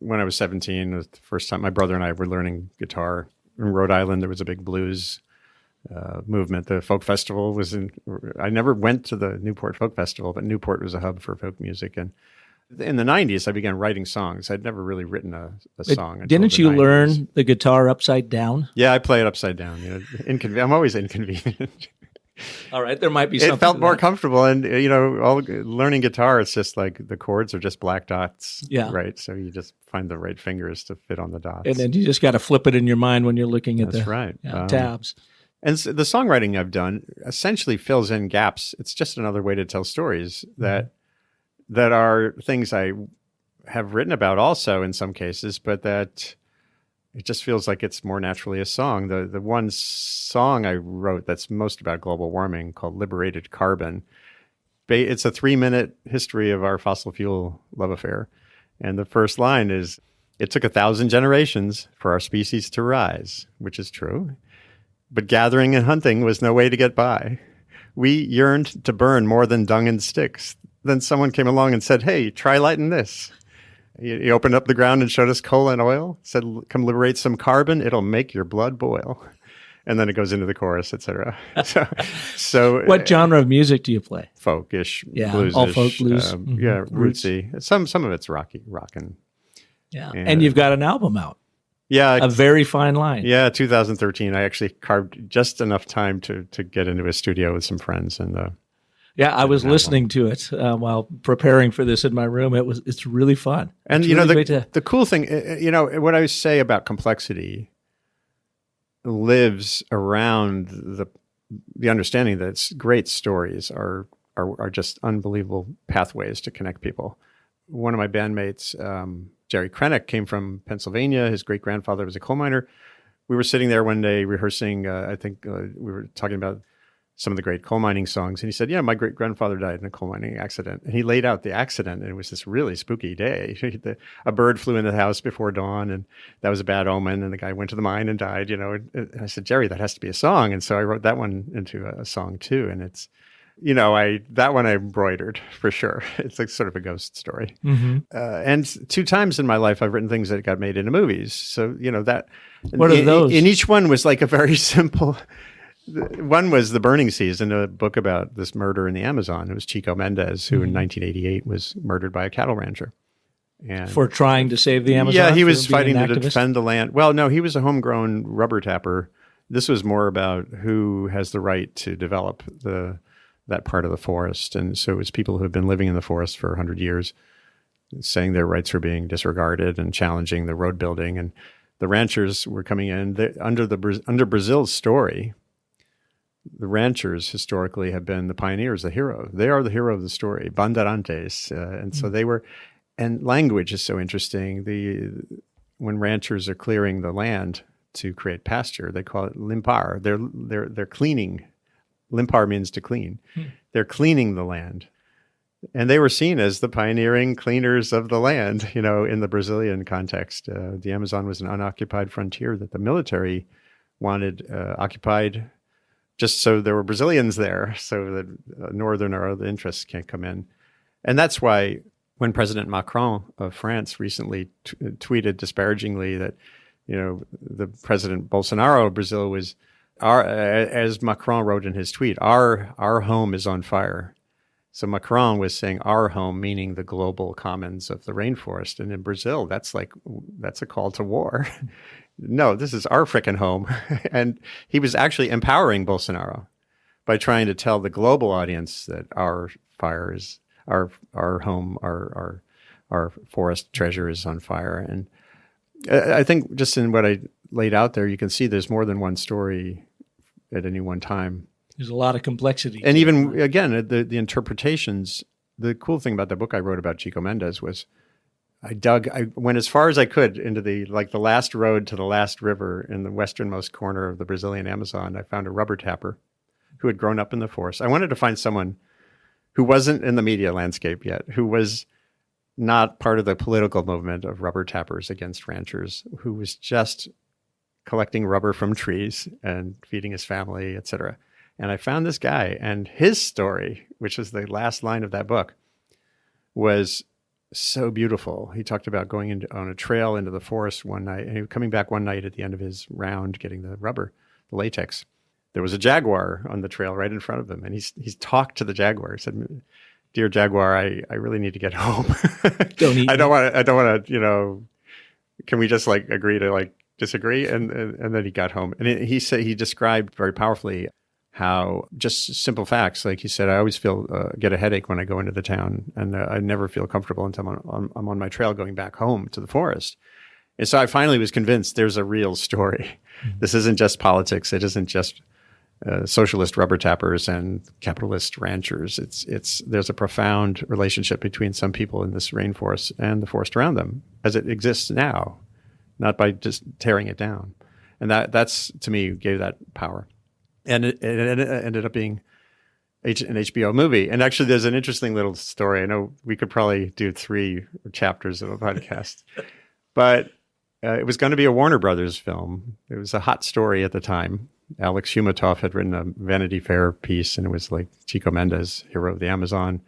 when I was 17, was the first time my brother and I were learning guitar. In Rhode Island, there was a big blues movement. The folk festival was I never went to the Newport Folk Festival, but Newport was a hub for folk music. And in the 90s, I began writing songs. I'd never really written a song. Didn't you learn the guitar upside down? Yeah, I play it upside down. I'm always inconvenient. All right, there might be something. It felt more comfortable. And, learning guitar, it's just like the chords are just black dots. Yeah. Right. So you just find the right fingers to fit on the dots. And then you just got to flip it in your mind when you're looking at That's right. tabs. And so the songwriting I've done essentially fills in gaps. It's just another way to tell stories that are things I have written about also in some cases, but that it just feels like it's more naturally a song. The one song I wrote that's most about global warming, called Liberated Carbon, it's a 3-minute history of our fossil fuel love affair. And the first line is, It took 1,000 generations for our species to rise, which is true. But gathering and hunting was no way to get by. We yearned to burn more than dung and sticks. Then someone came along and said, hey, try lighting this. He opened up the ground and showed us coal and oil, said, come liberate some carbon. It'll make your blood boil. And then it goes into the chorus, etc. So what genre of music do you play? Folkish, Yeah, bluesish. all folk blues. Yeah, rootsy. Some of it's rocking. Yeah, and you've got an album out. Yeah. A very fine line. Yeah, 2013. I actually carved just enough time to get into a studio with some friends. And yeah, I was listening to it while preparing for this in my room. It's really fun. And, it's really the cool thing, what I say about complexity lives around the understanding that great stories are just unbelievable pathways to connect people. One of my bandmates, Jerry Krennick, came from Pennsylvania. His great-grandfather was a coal miner. We were sitting there one day rehearsing, we were talking about some of the great coal mining songs. And he said, yeah, my great-grandfather died in a coal mining accident. And he laid out the accident, and it was this really spooky day. A bird flew into the house before dawn, and that was a bad omen. And the guy went to the mine and died, And I said, Jerry, that has to be a song. And so I wrote that one into a song too. And it's, that one I embroidered for sure. It's like sort of a ghost story. Mm-hmm. And 2 times in my life, I've written things that got made into movies. So, that. What are those? And each one was like a very simple. One was The Burning Season, a book about this murder in the Amazon. It was Chico Mendez, who in 1988 was murdered by a cattle rancher. And for trying to save the Amazon? Yeah, he was fighting to defend the land. Well, no, he was a homegrown rubber tapper. This was more about who has the right to develop that part of the forest. And so it was people who have been living in the forest for 100 years saying their rights were being disregarded and challenging the road building. And the ranchers were coming in. Under Brazil's story, the ranchers historically have been the pioneers, the hero. They are the hero of the story, bandeirantes. And so they were, and language is so interesting. When ranchers are clearing the land to create pasture, they call it limpar. They're cleaning. Limpar means to clean. They're cleaning the land. And they were seen as the pioneering cleaners of the land, in the Brazilian context. The Amazon was an unoccupied frontier that the military wanted occupied just so there were Brazilians there, so that Northern or other interests can't come in. And that's why when President Macron of France recently tweeted disparagingly that, the President Bolsonaro of Brazil was, as Macron wrote in his tweet, our home is on fire. So Macron was saying our home, meaning the global commons of the rainforest. And in Brazil, that's a call to war. No, this is our frickin' home. And he was actually empowering Bolsonaro by trying to tell the global audience that our fire is our home, our forest treasure is on fire. And I think just in what I laid out there, you can see there's more than one story at any one time. There's a lot of complexity. And even, again, the interpretations, the cool thing about the book I wrote about Chico Mendes was I went as far as I could into the last road to the last river in the westernmost corner of the Brazilian Amazon. I found a rubber tapper who had grown up in the forest. I wanted to find someone who wasn't in the media landscape yet, who was not part of the political movement of rubber tappers against ranchers, who was just collecting rubber from trees and feeding his family, etc. And I found this guy, and his story, which was the last line of that book, was so beautiful. He talked about going on a trail into the forest one night, and he was coming back one night at the end of his round, getting the rubber, the latex. There was a jaguar on the trail right in front of him, and he's talked to the jaguar. He said, "Dear jaguar, I really need to get home. Don't eat I don't want to, can we just agree to disagree?" And then he got home, and he said, he described very powerfully how just simple facts. Like he said, I always get a headache when I go into the town, and I never feel comfortable until I'm on my trail going back home to the forest. And so I finally was convinced there's a real story. Mm-hmm. This isn't just politics. It isn't just socialist rubber tappers and capitalist ranchers. There's a profound relationship between some people in this rainforest and the forest around them as it exists now, not by just tearing it down. And that's to me gave that power. And it ended up being an HBO movie. And actually, there's an interesting little story. I know we could probably do 3 chapters of a podcast. But it was going to be a Warner Brothers film. It was a hot story at the time. Alex Humatoff had written a Vanity Fair piece, and it was like Chico Mendes, hero of the Amazon.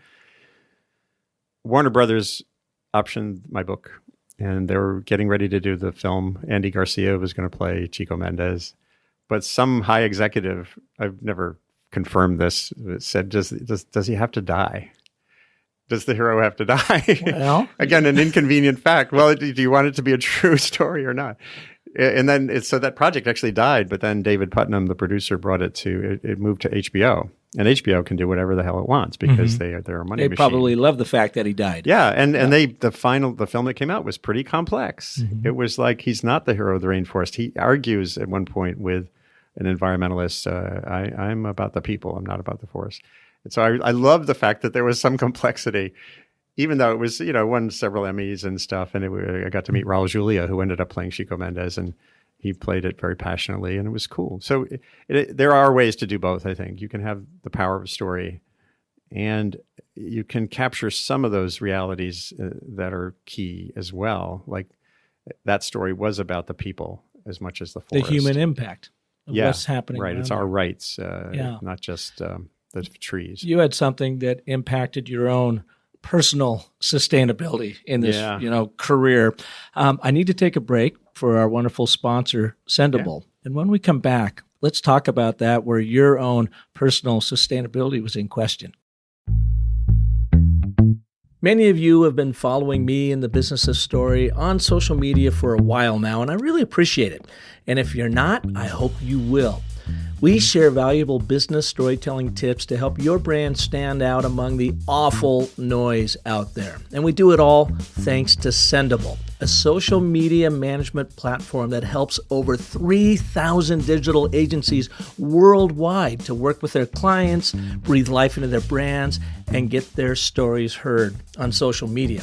Warner Brothers optioned my book, and they were getting ready to do the film. Andy Garcia was going to play Chico Mendes. But some high executive, I've never confirmed this, said, does he have to die? Does the hero have to die? Well, again, an inconvenient fact. Well, do you want it to be a true story or not? And then so that project actually died, but then David Putnam, the producer, brought it moved to HBO. And HBO can do whatever the hell it wants because they're a money machine. They probably love the fact that he died. Yeah, and the film that came out was pretty complex. It was like he's not the hero of the rainforest. He argues at one point with an environmentalist, I'm about the people, I'm not about the forest. And so I love the fact that there was some complexity, even though it was, won several Emmys and stuff. And I got to meet Raul Julia, who ended up playing Chico Mendes, and he played it very passionately, and it was cool. So there are ways to do both, I think. You can have the power of a story, and you can capture some of those realities that are key as well. Like that story was about the people as much as the forest. The human impact of what's happening. Right. It's our rights, not just the trees. You had something that impacted your own personal sustainability in this, career. I need to take a break for our wonderful sponsor, Sendable. Yeah. And when we come back, let's talk about that, where your own personal sustainability was in question. Many of you have been following me in the business of story on social media for a while now, and I really appreciate it. And if you're not, I hope you will. We share valuable business storytelling tips to help your brand stand out among the awful noise out there. And we do it all thanks to Sendable, a social media management platform that helps over 3,000 digital agencies worldwide to work with their clients, breathe life into their brands, and get their stories heard on social media.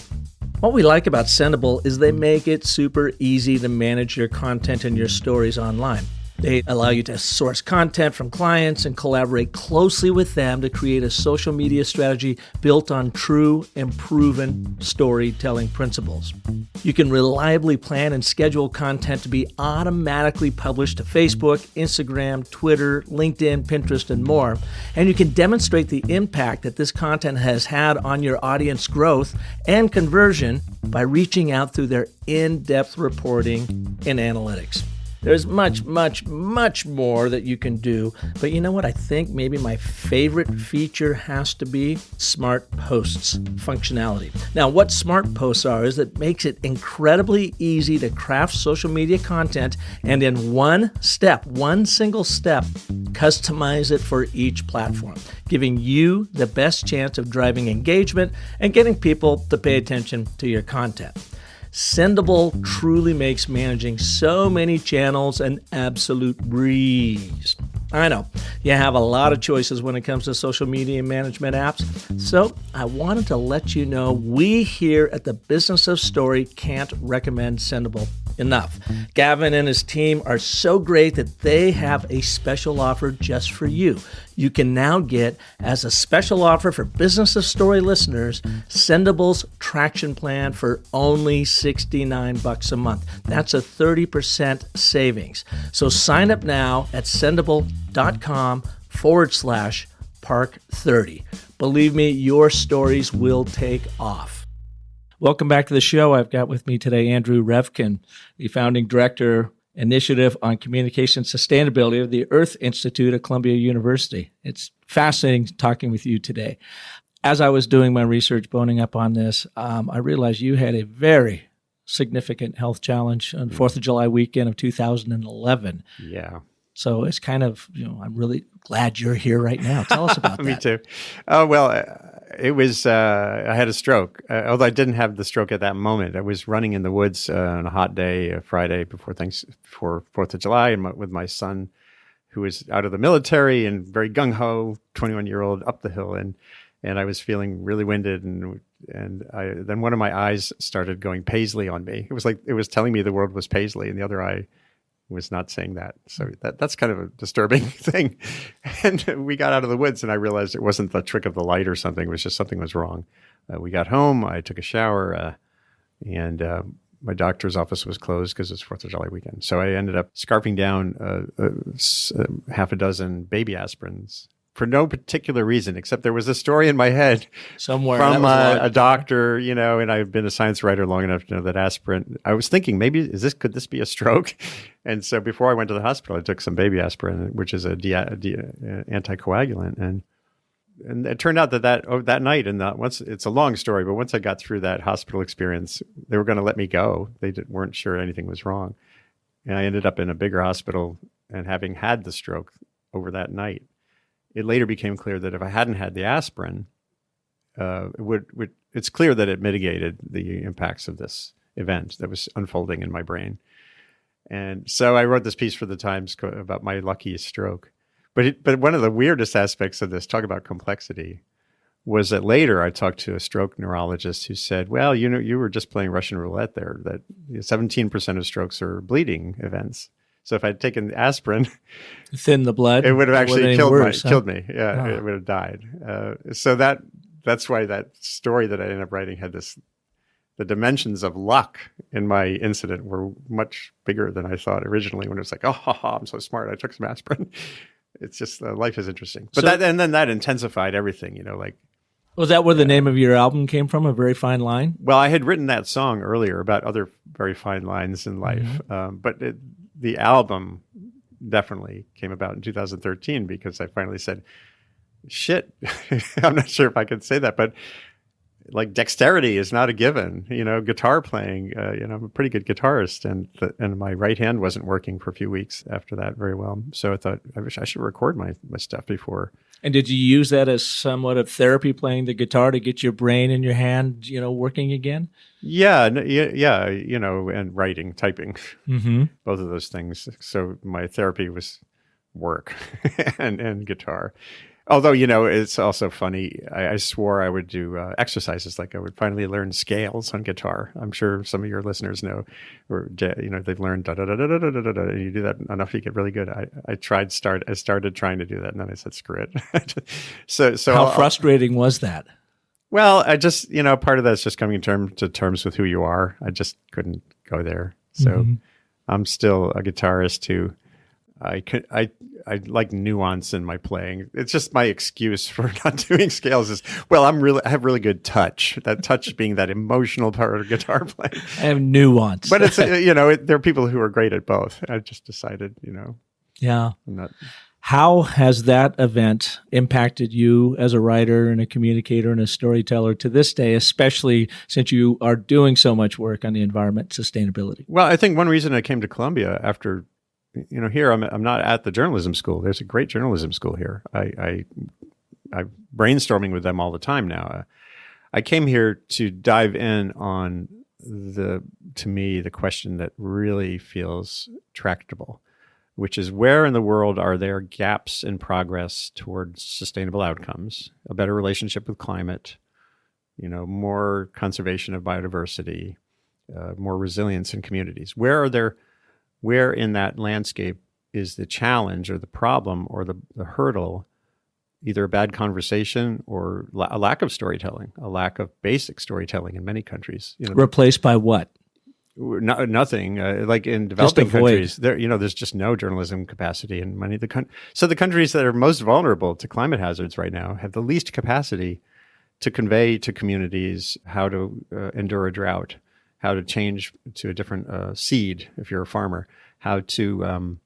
What we like about Sendable is they make it super easy to manage your content and your stories online. They allow you to source content from clients and collaborate closely with them to create a social media strategy built on true and proven storytelling principles. You can reliably plan and schedule content to be automatically published to Facebook, Instagram, Twitter, LinkedIn, Pinterest, and more. And you can demonstrate the impact that this content has had on your audience growth and conversion by reaching out through their in-depth reporting and analytics. There's much, much, much more that you can do. But you know what? I think maybe my favorite feature has to be Smart Posts functionality. Now, what Smart Posts are is it makes it incredibly easy to craft social media content and in one single step, customize it for each platform, giving you the best chance of driving engagement and getting people to pay attention to your content. Sendable truly makes managing so many channels an absolute breeze. I know, you have a lot of choices when it comes to social media management apps, so I wanted to let you know we here at the Business of Story can't recommend Sendable enough. Gavin and his team are so great that they have a special offer just for you. You can now get, as a special offer for Business of Story listeners, Sendable's Traction Plan for only $69 a month. That's a 30% savings. So sign up now at sendable.com/Park30. Believe me, your stories will take off. Welcome back to the show. I've got with me today Andrew Revkin, the founding director, Initiative on Communication Sustainability of the Earth Institute at Columbia University. It's fascinating talking with you today. As I was doing my research, boning up on this, I realized you had a very significant health challenge on 4th of July weekend of 2011. Yeah. So it's kind of, I'm really glad you're here right now. Tell us about that. Me too. It was, I had a stroke, although I didn't have the stroke at that moment. I was running in the woods on a hot day, Friday before 4th of July, and with my son, who was out of the military and very gung-ho, 21-year-old, up the hill. And I was feeling really winded. And then one of my eyes started going paisley on me. It was like it was telling me the world was paisley, and the other eye was not saying that. So that's kind of a disturbing thing. And we got out of the woods, and I realized it wasn't the trick of the light or something. It was just something was wrong. We got home. I took a shower, and my doctor's office was closed because it's 4th of July weekend. So I ended up scarfing down half a dozen baby aspirins for no particular reason, except there was a story in my head somewhere from a doctor, and I've been a science writer long enough to know that aspirin. I was thinking, maybe could this be a stroke? And so before I went to the hospital, I took some baby aspirin, which is a anticoagulant, and it turned out that night, and once it's a long story, but once I got through that hospital experience, they were going to let me go. They weren't sure anything was wrong, and I ended up in a bigger hospital. And having had the stroke over that night, it later became clear that if I hadn't had the aspirin, it's clear that it mitigated the impacts of this event that was unfolding in my brain. And so I wrote this piece for the Times about my lucky stroke. But one of the weirdest aspects of this, talk about complexity, was that later I talked to a stroke neurologist who said, well, you were just playing Russian roulette there, that 17% of strokes are bleeding events. So if I'd taken aspirin, thin the blood, it would have actually killed me. Yeah, Oh. It would have died. So that's why that story that I ended up writing had the dimensions of luck in my incident were much bigger than I thought originally. When it was like, oh, I'm so smart, I took some aspirin. It's just life is interesting. But then that intensified everything. Was that where the name of your album came from? A Very Fine Line? Well, I had written that song earlier about other very fine lines in life, but the album definitely came about in 2013 because I finally said, shit, I'm not sure if I could say that, but like dexterity is not a given, guitar playing, I'm a pretty good guitarist, and my right hand wasn't working for a few weeks after that very well. So I thought I should record my stuff before. And did you use that as somewhat of therapy, playing the guitar, to get your brain and your hand, working again? Yeah, and writing, typing, both of those things. So my therapy was work and guitar. Although, it's also funny. I swore I would do exercises, like I would finally learn scales on guitar. I'm sure some of your listeners know, or they've learned da da da da da da da da, and you do that enough, you get really good. I started trying to do that, and then I said, screw it. So how frustrating was that? Well, I just part of that's just coming to terms with who you are. I just couldn't go there. So I'm still a guitarist who I like nuance in my playing. It's just my excuse for not doing scales is, well, I have really good touch. That touch being that emotional part of guitar playing. I have nuance. But it's, there are people who are great at both. I just decided, Yeah. I'm not. How has that event impacted you as a writer and a communicator and a storyteller to this day, especially since you are doing so much work on the environment sustainability? Well, I think one reason I came to Columbia after, here I'm not at the journalism school. There's a great journalism school here. I'm brainstorming with them all the time now. I came here to dive in on to me, the question that really feels tractable, which is, where in the world are there gaps in progress towards sustainable outcomes, a better relationship with climate, more conservation of biodiversity, more resilience in communities? Where in that landscape is the challenge or the problem or the hurdle, either a bad conversation or a lack of storytelling, a lack of basic storytelling in many countries? Replaced by what? Nothing. Like in developing countries, there's just no journalism capacity in many of the countries. So the countries that are most vulnerable to climate hazards right now have the least capacity to convey to communities how to endure a drought, how to change to a different seed if you're a farmer, how to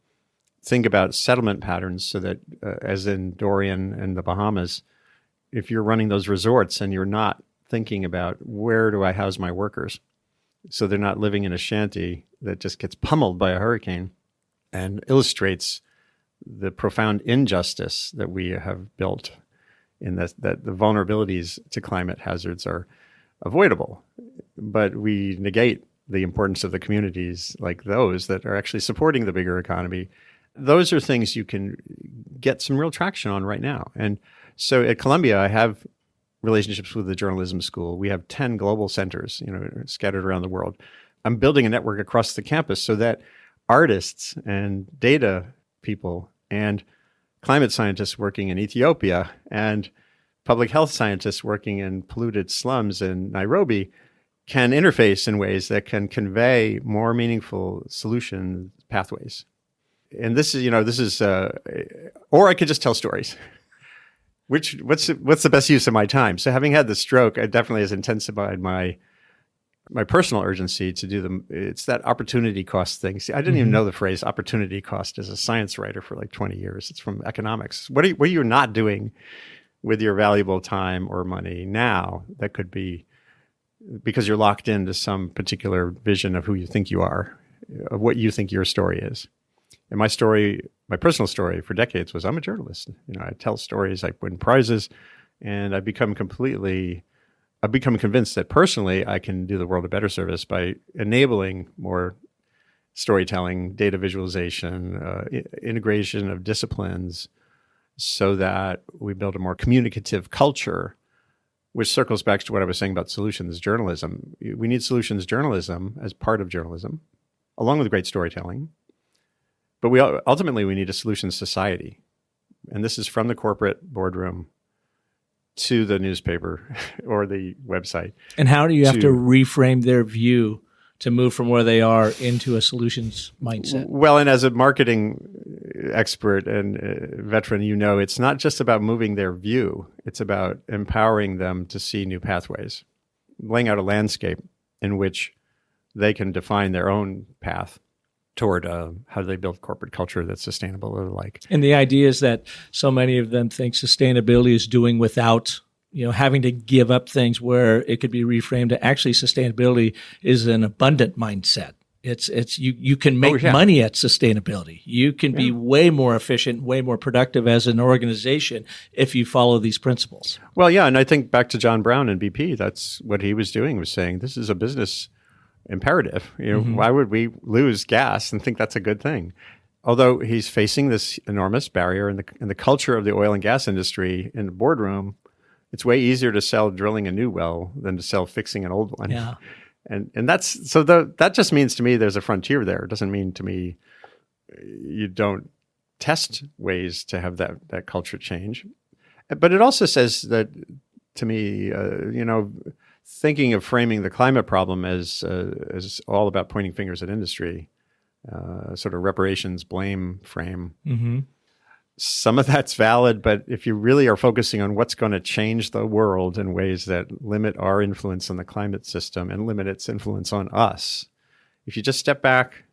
think about settlement patterns so that, as in Dorian and the Bahamas, if you're running those resorts and you're not thinking about, where do I house my workers, so they're not living in a shanty that just gets pummeled by a hurricane, and illustrates the profound injustice that we have built in that the vulnerabilities to climate hazards are avoidable, but we negate the importance of the communities like those that are actually supporting the bigger economy. Those are things you can get some real traction on right now. And so at Columbia, I have relationships with the journalism school. We have 10 global centers, scattered around the world. I'm building a network across the campus so that artists and data people and climate scientists working in Ethiopia and public health scientists working in polluted slums in Nairobi can interface in ways that can convey more meaningful solution pathways. And this is, or I could just tell stories. What's the best use of my time? So having had the stroke, it definitely has intensified my personal urgency to do it's that opportunity cost thing. See, I didn't even know the phrase opportunity cost as a science writer for like 20 years. It's from economics. What are you not doing with your valuable time or money now that could be because you're locked into some particular vision of who you think you are, of what you think your story is? And my personal story for decades was I'm a journalist. I tell stories, I win prizes, and I've become convinced that personally I can do the world a better service by enabling more storytelling, data visualization, integration of disciplines so that we build a more communicative culture, which circles back to what I was saying about solutions journalism. We need solutions journalism as part of journalism, along with great storytelling. But ultimately we need a solutions society. And this is from the corporate boardroom to the newspaper or the website. And how do you have to reframe their view to move from where they are into a solutions mindset? Well, and as a marketing expert and veteran, it's not just about moving their view. It's about empowering them to see new pathways, laying out a landscape in which they can define their own path toward how do they build corporate culture that's sustainable or the like. And the idea is that so many of them think sustainability is doing without, having to give up things, where it could be reframed to actually sustainability is an abundant mindset. It's you can make money at sustainability. You can be way more efficient, way more productive as an organization if you follow these principles. Well, yeah, and I think back to John Brown and BP, that's what he was doing, was saying this is a business imperative. Why would we lose gas and think that's a good thing? Although he's facing this enormous barrier in the culture of the oil and gas industry in the boardroom, it's way easier to sell drilling a new well than to sell fixing an old one. Yeah. And that's so that just means to me there's a frontier there. It doesn't mean to me you don't test ways to have that culture change. But it also says that, to me, thinking of framing the climate problem as all about pointing fingers at industry, sort of reparations blame frame. Mm-hmm. Some of that's valid, but if you really are focusing on what's going to change the world in ways that limit our influence on the climate system and limit its influence on us, if you just step back,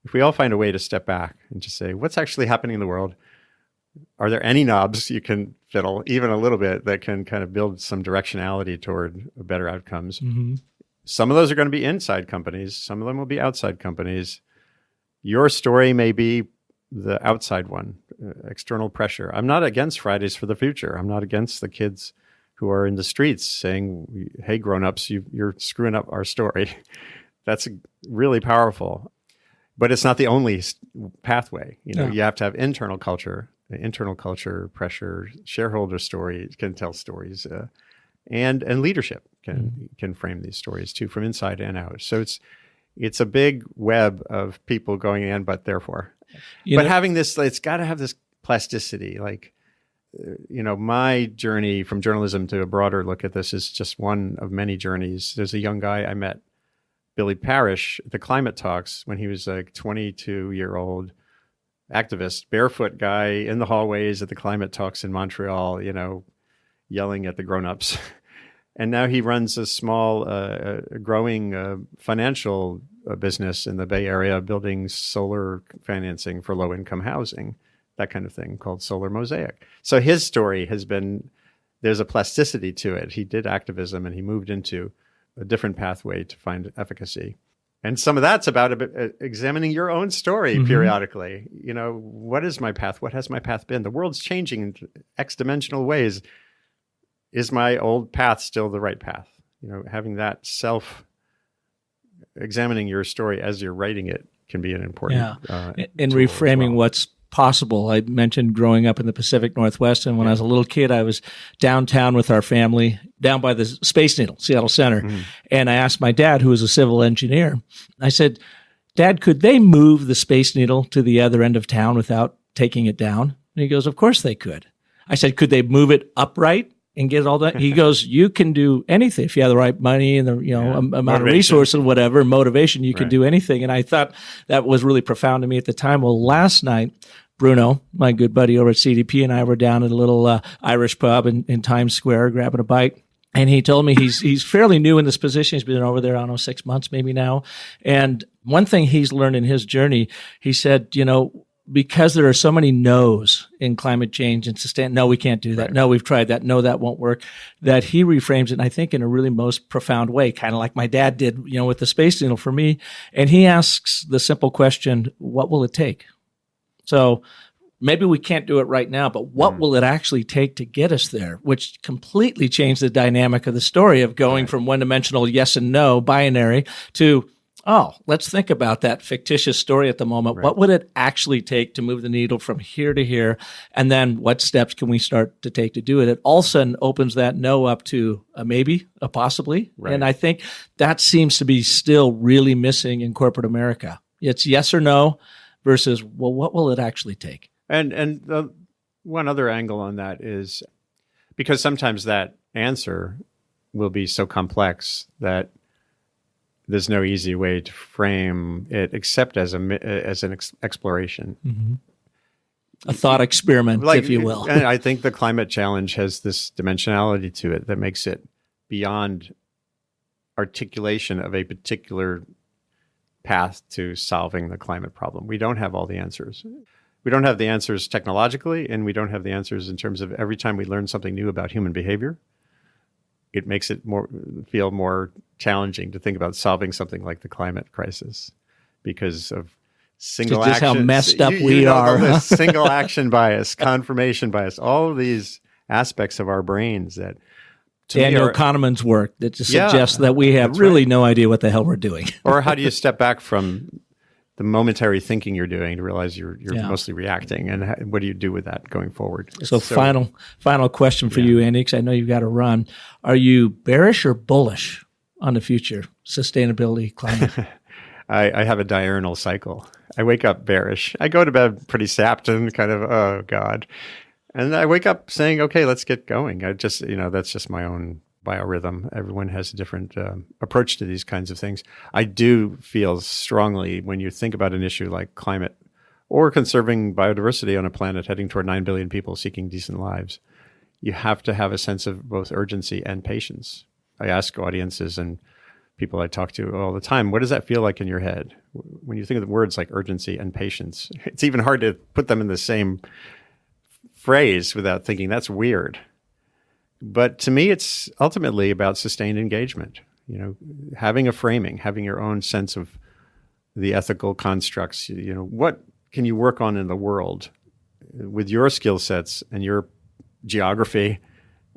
if we all find a way to step back and just say, what's actually happening in the world? Are there any knobs you can fiddle, even a little bit, that can kind of build some directionality toward better outcomes? Mm-hmm. Some of those are going to be inside companies. Some of them will be outside companies. Your story may be the outside one, external pressure. I'm not against Fridays for the Future. I'm not against the kids who are in the streets saying, hey, grown-ups, you're screwing up our story. That's really powerful. But it's not the only pathway. You have to have internal culture pressure, shareholder stories can tell stories, and leadership can frame these stories too, from inside and out. So it's a big web of people going in, but therefore. Having this, it's got to have this plasticity. Like, my journey from journalism to a broader look at this is just one of many journeys. There's a young guy I met, Billy Parrish, at the climate talks when he was like 22-year-old activist, barefoot guy in the hallways at the climate talks in Montreal, yelling at the grown-ups. And now he runs a small, growing financial business in the Bay Area, building solar financing for low-income housing, that kind of thing, called Solar Mosaic. So his story has been, there's a plasticity to it. He did activism and he moved into a different pathway to find efficacy. And some of that's about examining your own story periodically. What is my path? What has my path been? The world's changing in X-dimensional ways. Is my old path still the right path? Having that examining your story as you're writing it can be an important and reframing what's possible. I mentioned growing up in the Pacific Northwest, and when I was a little kid, I was downtown with our family, down by the Space Needle, Seattle Center, and I asked my dad, who was a civil engineer, I said, Dad, could they move the Space Needle to the other end of town without taking it down? And he goes, of course they could. I said, could they move it upright and get it all done. He goes, you can do anything if you have the right money and the amount of resources and whatever, motivation, you can do anything. And I thought that was really profound to me at the time. Well, last night, Bruno, my good buddy over at CDP, and I were down at a little Irish pub in Times Square grabbing a bite. And he told me he's fairly new in this position. He's been over there, I don't know, 6 months maybe now. And one thing he's learned in his journey, he said, because there are so many no's in climate change and sustain, no, we can't do that. Right. No, we've tried that. No, that won't work. That he reframes it, I think, in a really most profound way, kind of like my dad did, with the Space Needle for me. And he asks the simple question, what will it take? So maybe we can't do it right now, but what will it actually take to get us there? Which completely changed the dynamic of the story of going from one-dimensional yes and no binary to, let's think about that fictitious story at the moment. Right. What would it actually take to move the needle from here to here? And then what steps can we start to take to do it? It all of a sudden opens that no up to a maybe, a possibly. Right. And I think that seems to be still really missing in corporate America. It's yes or no versus, well, what will it actually take? And the one other angle on that is because sometimes that answer will be so complex that there's no easy way to frame it except as an exploration. Mm-hmm. A thought experiment, if you will. And I think the climate challenge has this dimensionality to it that makes it beyond articulation of a particular path to solving the climate problem. We don't have all the answers. We don't have the answers technologically, and we don't have the answers in terms of every time we learn something new about human behavior, it makes it feel more challenging to think about solving something like the climate crisis because of single action. Just how messed up we are. Single action bias, confirmation bias, all of these aspects of our brains that Daniel Kahneman's work that just suggests that we have really no idea what the hell we're doing. Or how do you step back from the momentary thinking you're doing to realize you're mostly reacting, and what do you do with that going forward? So final question for you, Andy, because I know you've got to run. Are you bearish or bullish on the future, sustainability, climate? I have a diurnal cycle. I wake up bearish. I go to bed pretty sapped and kind of, oh God. And I wake up saying, okay, let's get going. That's just my own biorhythm. Everyone has a different approach to these kinds of things. I do feel strongly when you think about an issue like climate or conserving biodiversity on a planet heading toward 9 billion people seeking decent lives, you have to have a sense of both urgency and patience. I ask audiences and people I talk to all the time, what does that feel like in your head? When you think of the words like urgency and patience, it's even hard to put them in the same phrase without thinking that's weird. But to me, it's ultimately about sustained engagement, having a framing, having your own sense of the ethical constructs, what can you work on in the world with your skill sets and your geography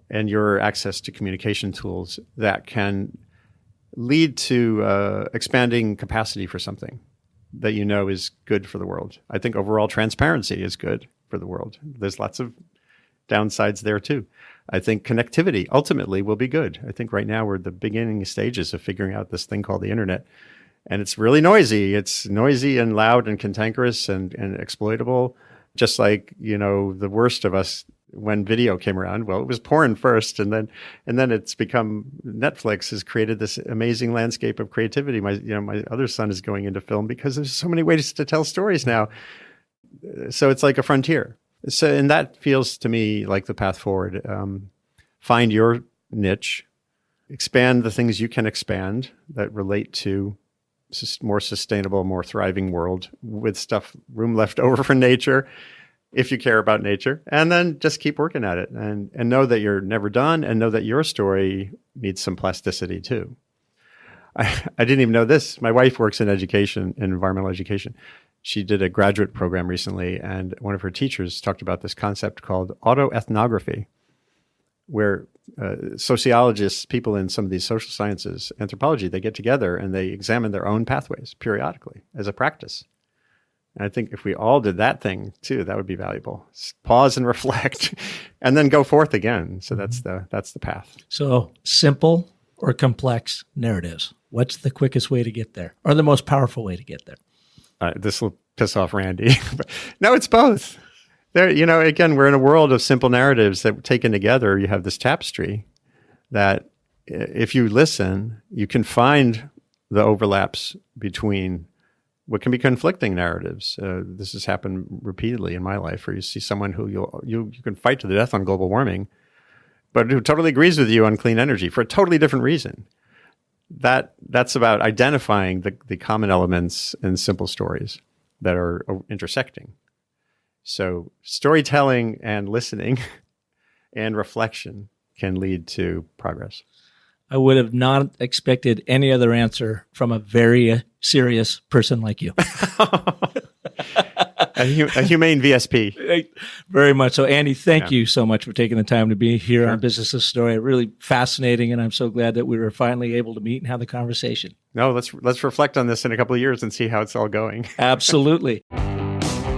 and your access to communication tools that can lead to expanding capacity for something that is good for the world. I think overall transparency is good for the world. There's lots of downsides there too. I think connectivity ultimately will be good. I think right now we're at the beginning stages of figuring out this thing called the internet. And it's really noisy. It's noisy and loud and cantankerous and exploitable. Just like, the worst of us when video came around. Well, it was porn first, and then it's become Netflix has created this amazing landscape of creativity. My other son is going into film because there's so many ways to tell stories now. So it's like a frontier. So, and that feels to me like the path forward. Find your niche, expand the things you can expand that relate to more sustainable, more thriving world with room left over for nature, if you care about nature, and then just keep working at it and know that you're never done and know that your story needs some plasticity too. I didn't even know this. My wife works in education, in environmental education. She did a graduate program recently, and one of her teachers talked about this concept called autoethnography, where sociologists, people in some of these social sciences, anthropology, they get together and they examine their own pathways periodically as a practice. And I think if we all did that thing too, that would be valuable. Pause and reflect, and then go forth again. So that's the path. So simple or complex narratives. What's the quickest way to get there, or the most powerful way to get there? This will piss off Randy. No, it's both. There, again, we're in a world of simple narratives that taken together, you have this tapestry that if you listen, you can find the overlaps between what can be conflicting narratives. This has happened repeatedly in my life, where you see someone who you can fight to the death on global warming, but who totally agrees with you on clean energy for a totally different reason. That's about identifying the common elements in simple stories that are intersecting. So storytelling and listening and reflection can lead to progress. I would have not expected any other answer from a very serious person like you. a humane VSP. Very much so. Andy, thank you so much for taking the time to be here on Business of Story. Really fascinating, and I'm so glad that we were finally able to meet and have the conversation. No, let's reflect on this in a couple of years and see how it's all going. Absolutely.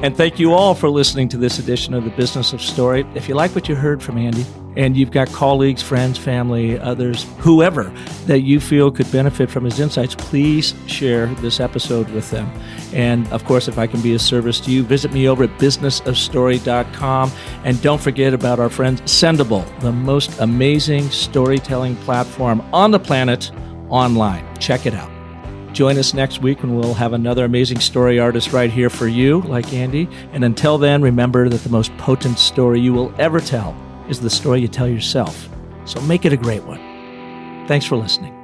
And thank you all for listening to this edition of the Business of Story. If you like what you heard from Andy, and you've got colleagues, friends, family, others, whoever that you feel could benefit from his insights, please share this episode with them. And of course, if I can be of service to you, visit me over at businessofstory.com. And don't forget about our friends Sendable, the most amazing storytelling platform on the planet online. Check it out. Join us next week when we'll have another amazing story artist right here for you, like Andy. And until then, remember that the most potent story you will ever tell is the story you tell yourself. So make it a great one. Thanks for listening.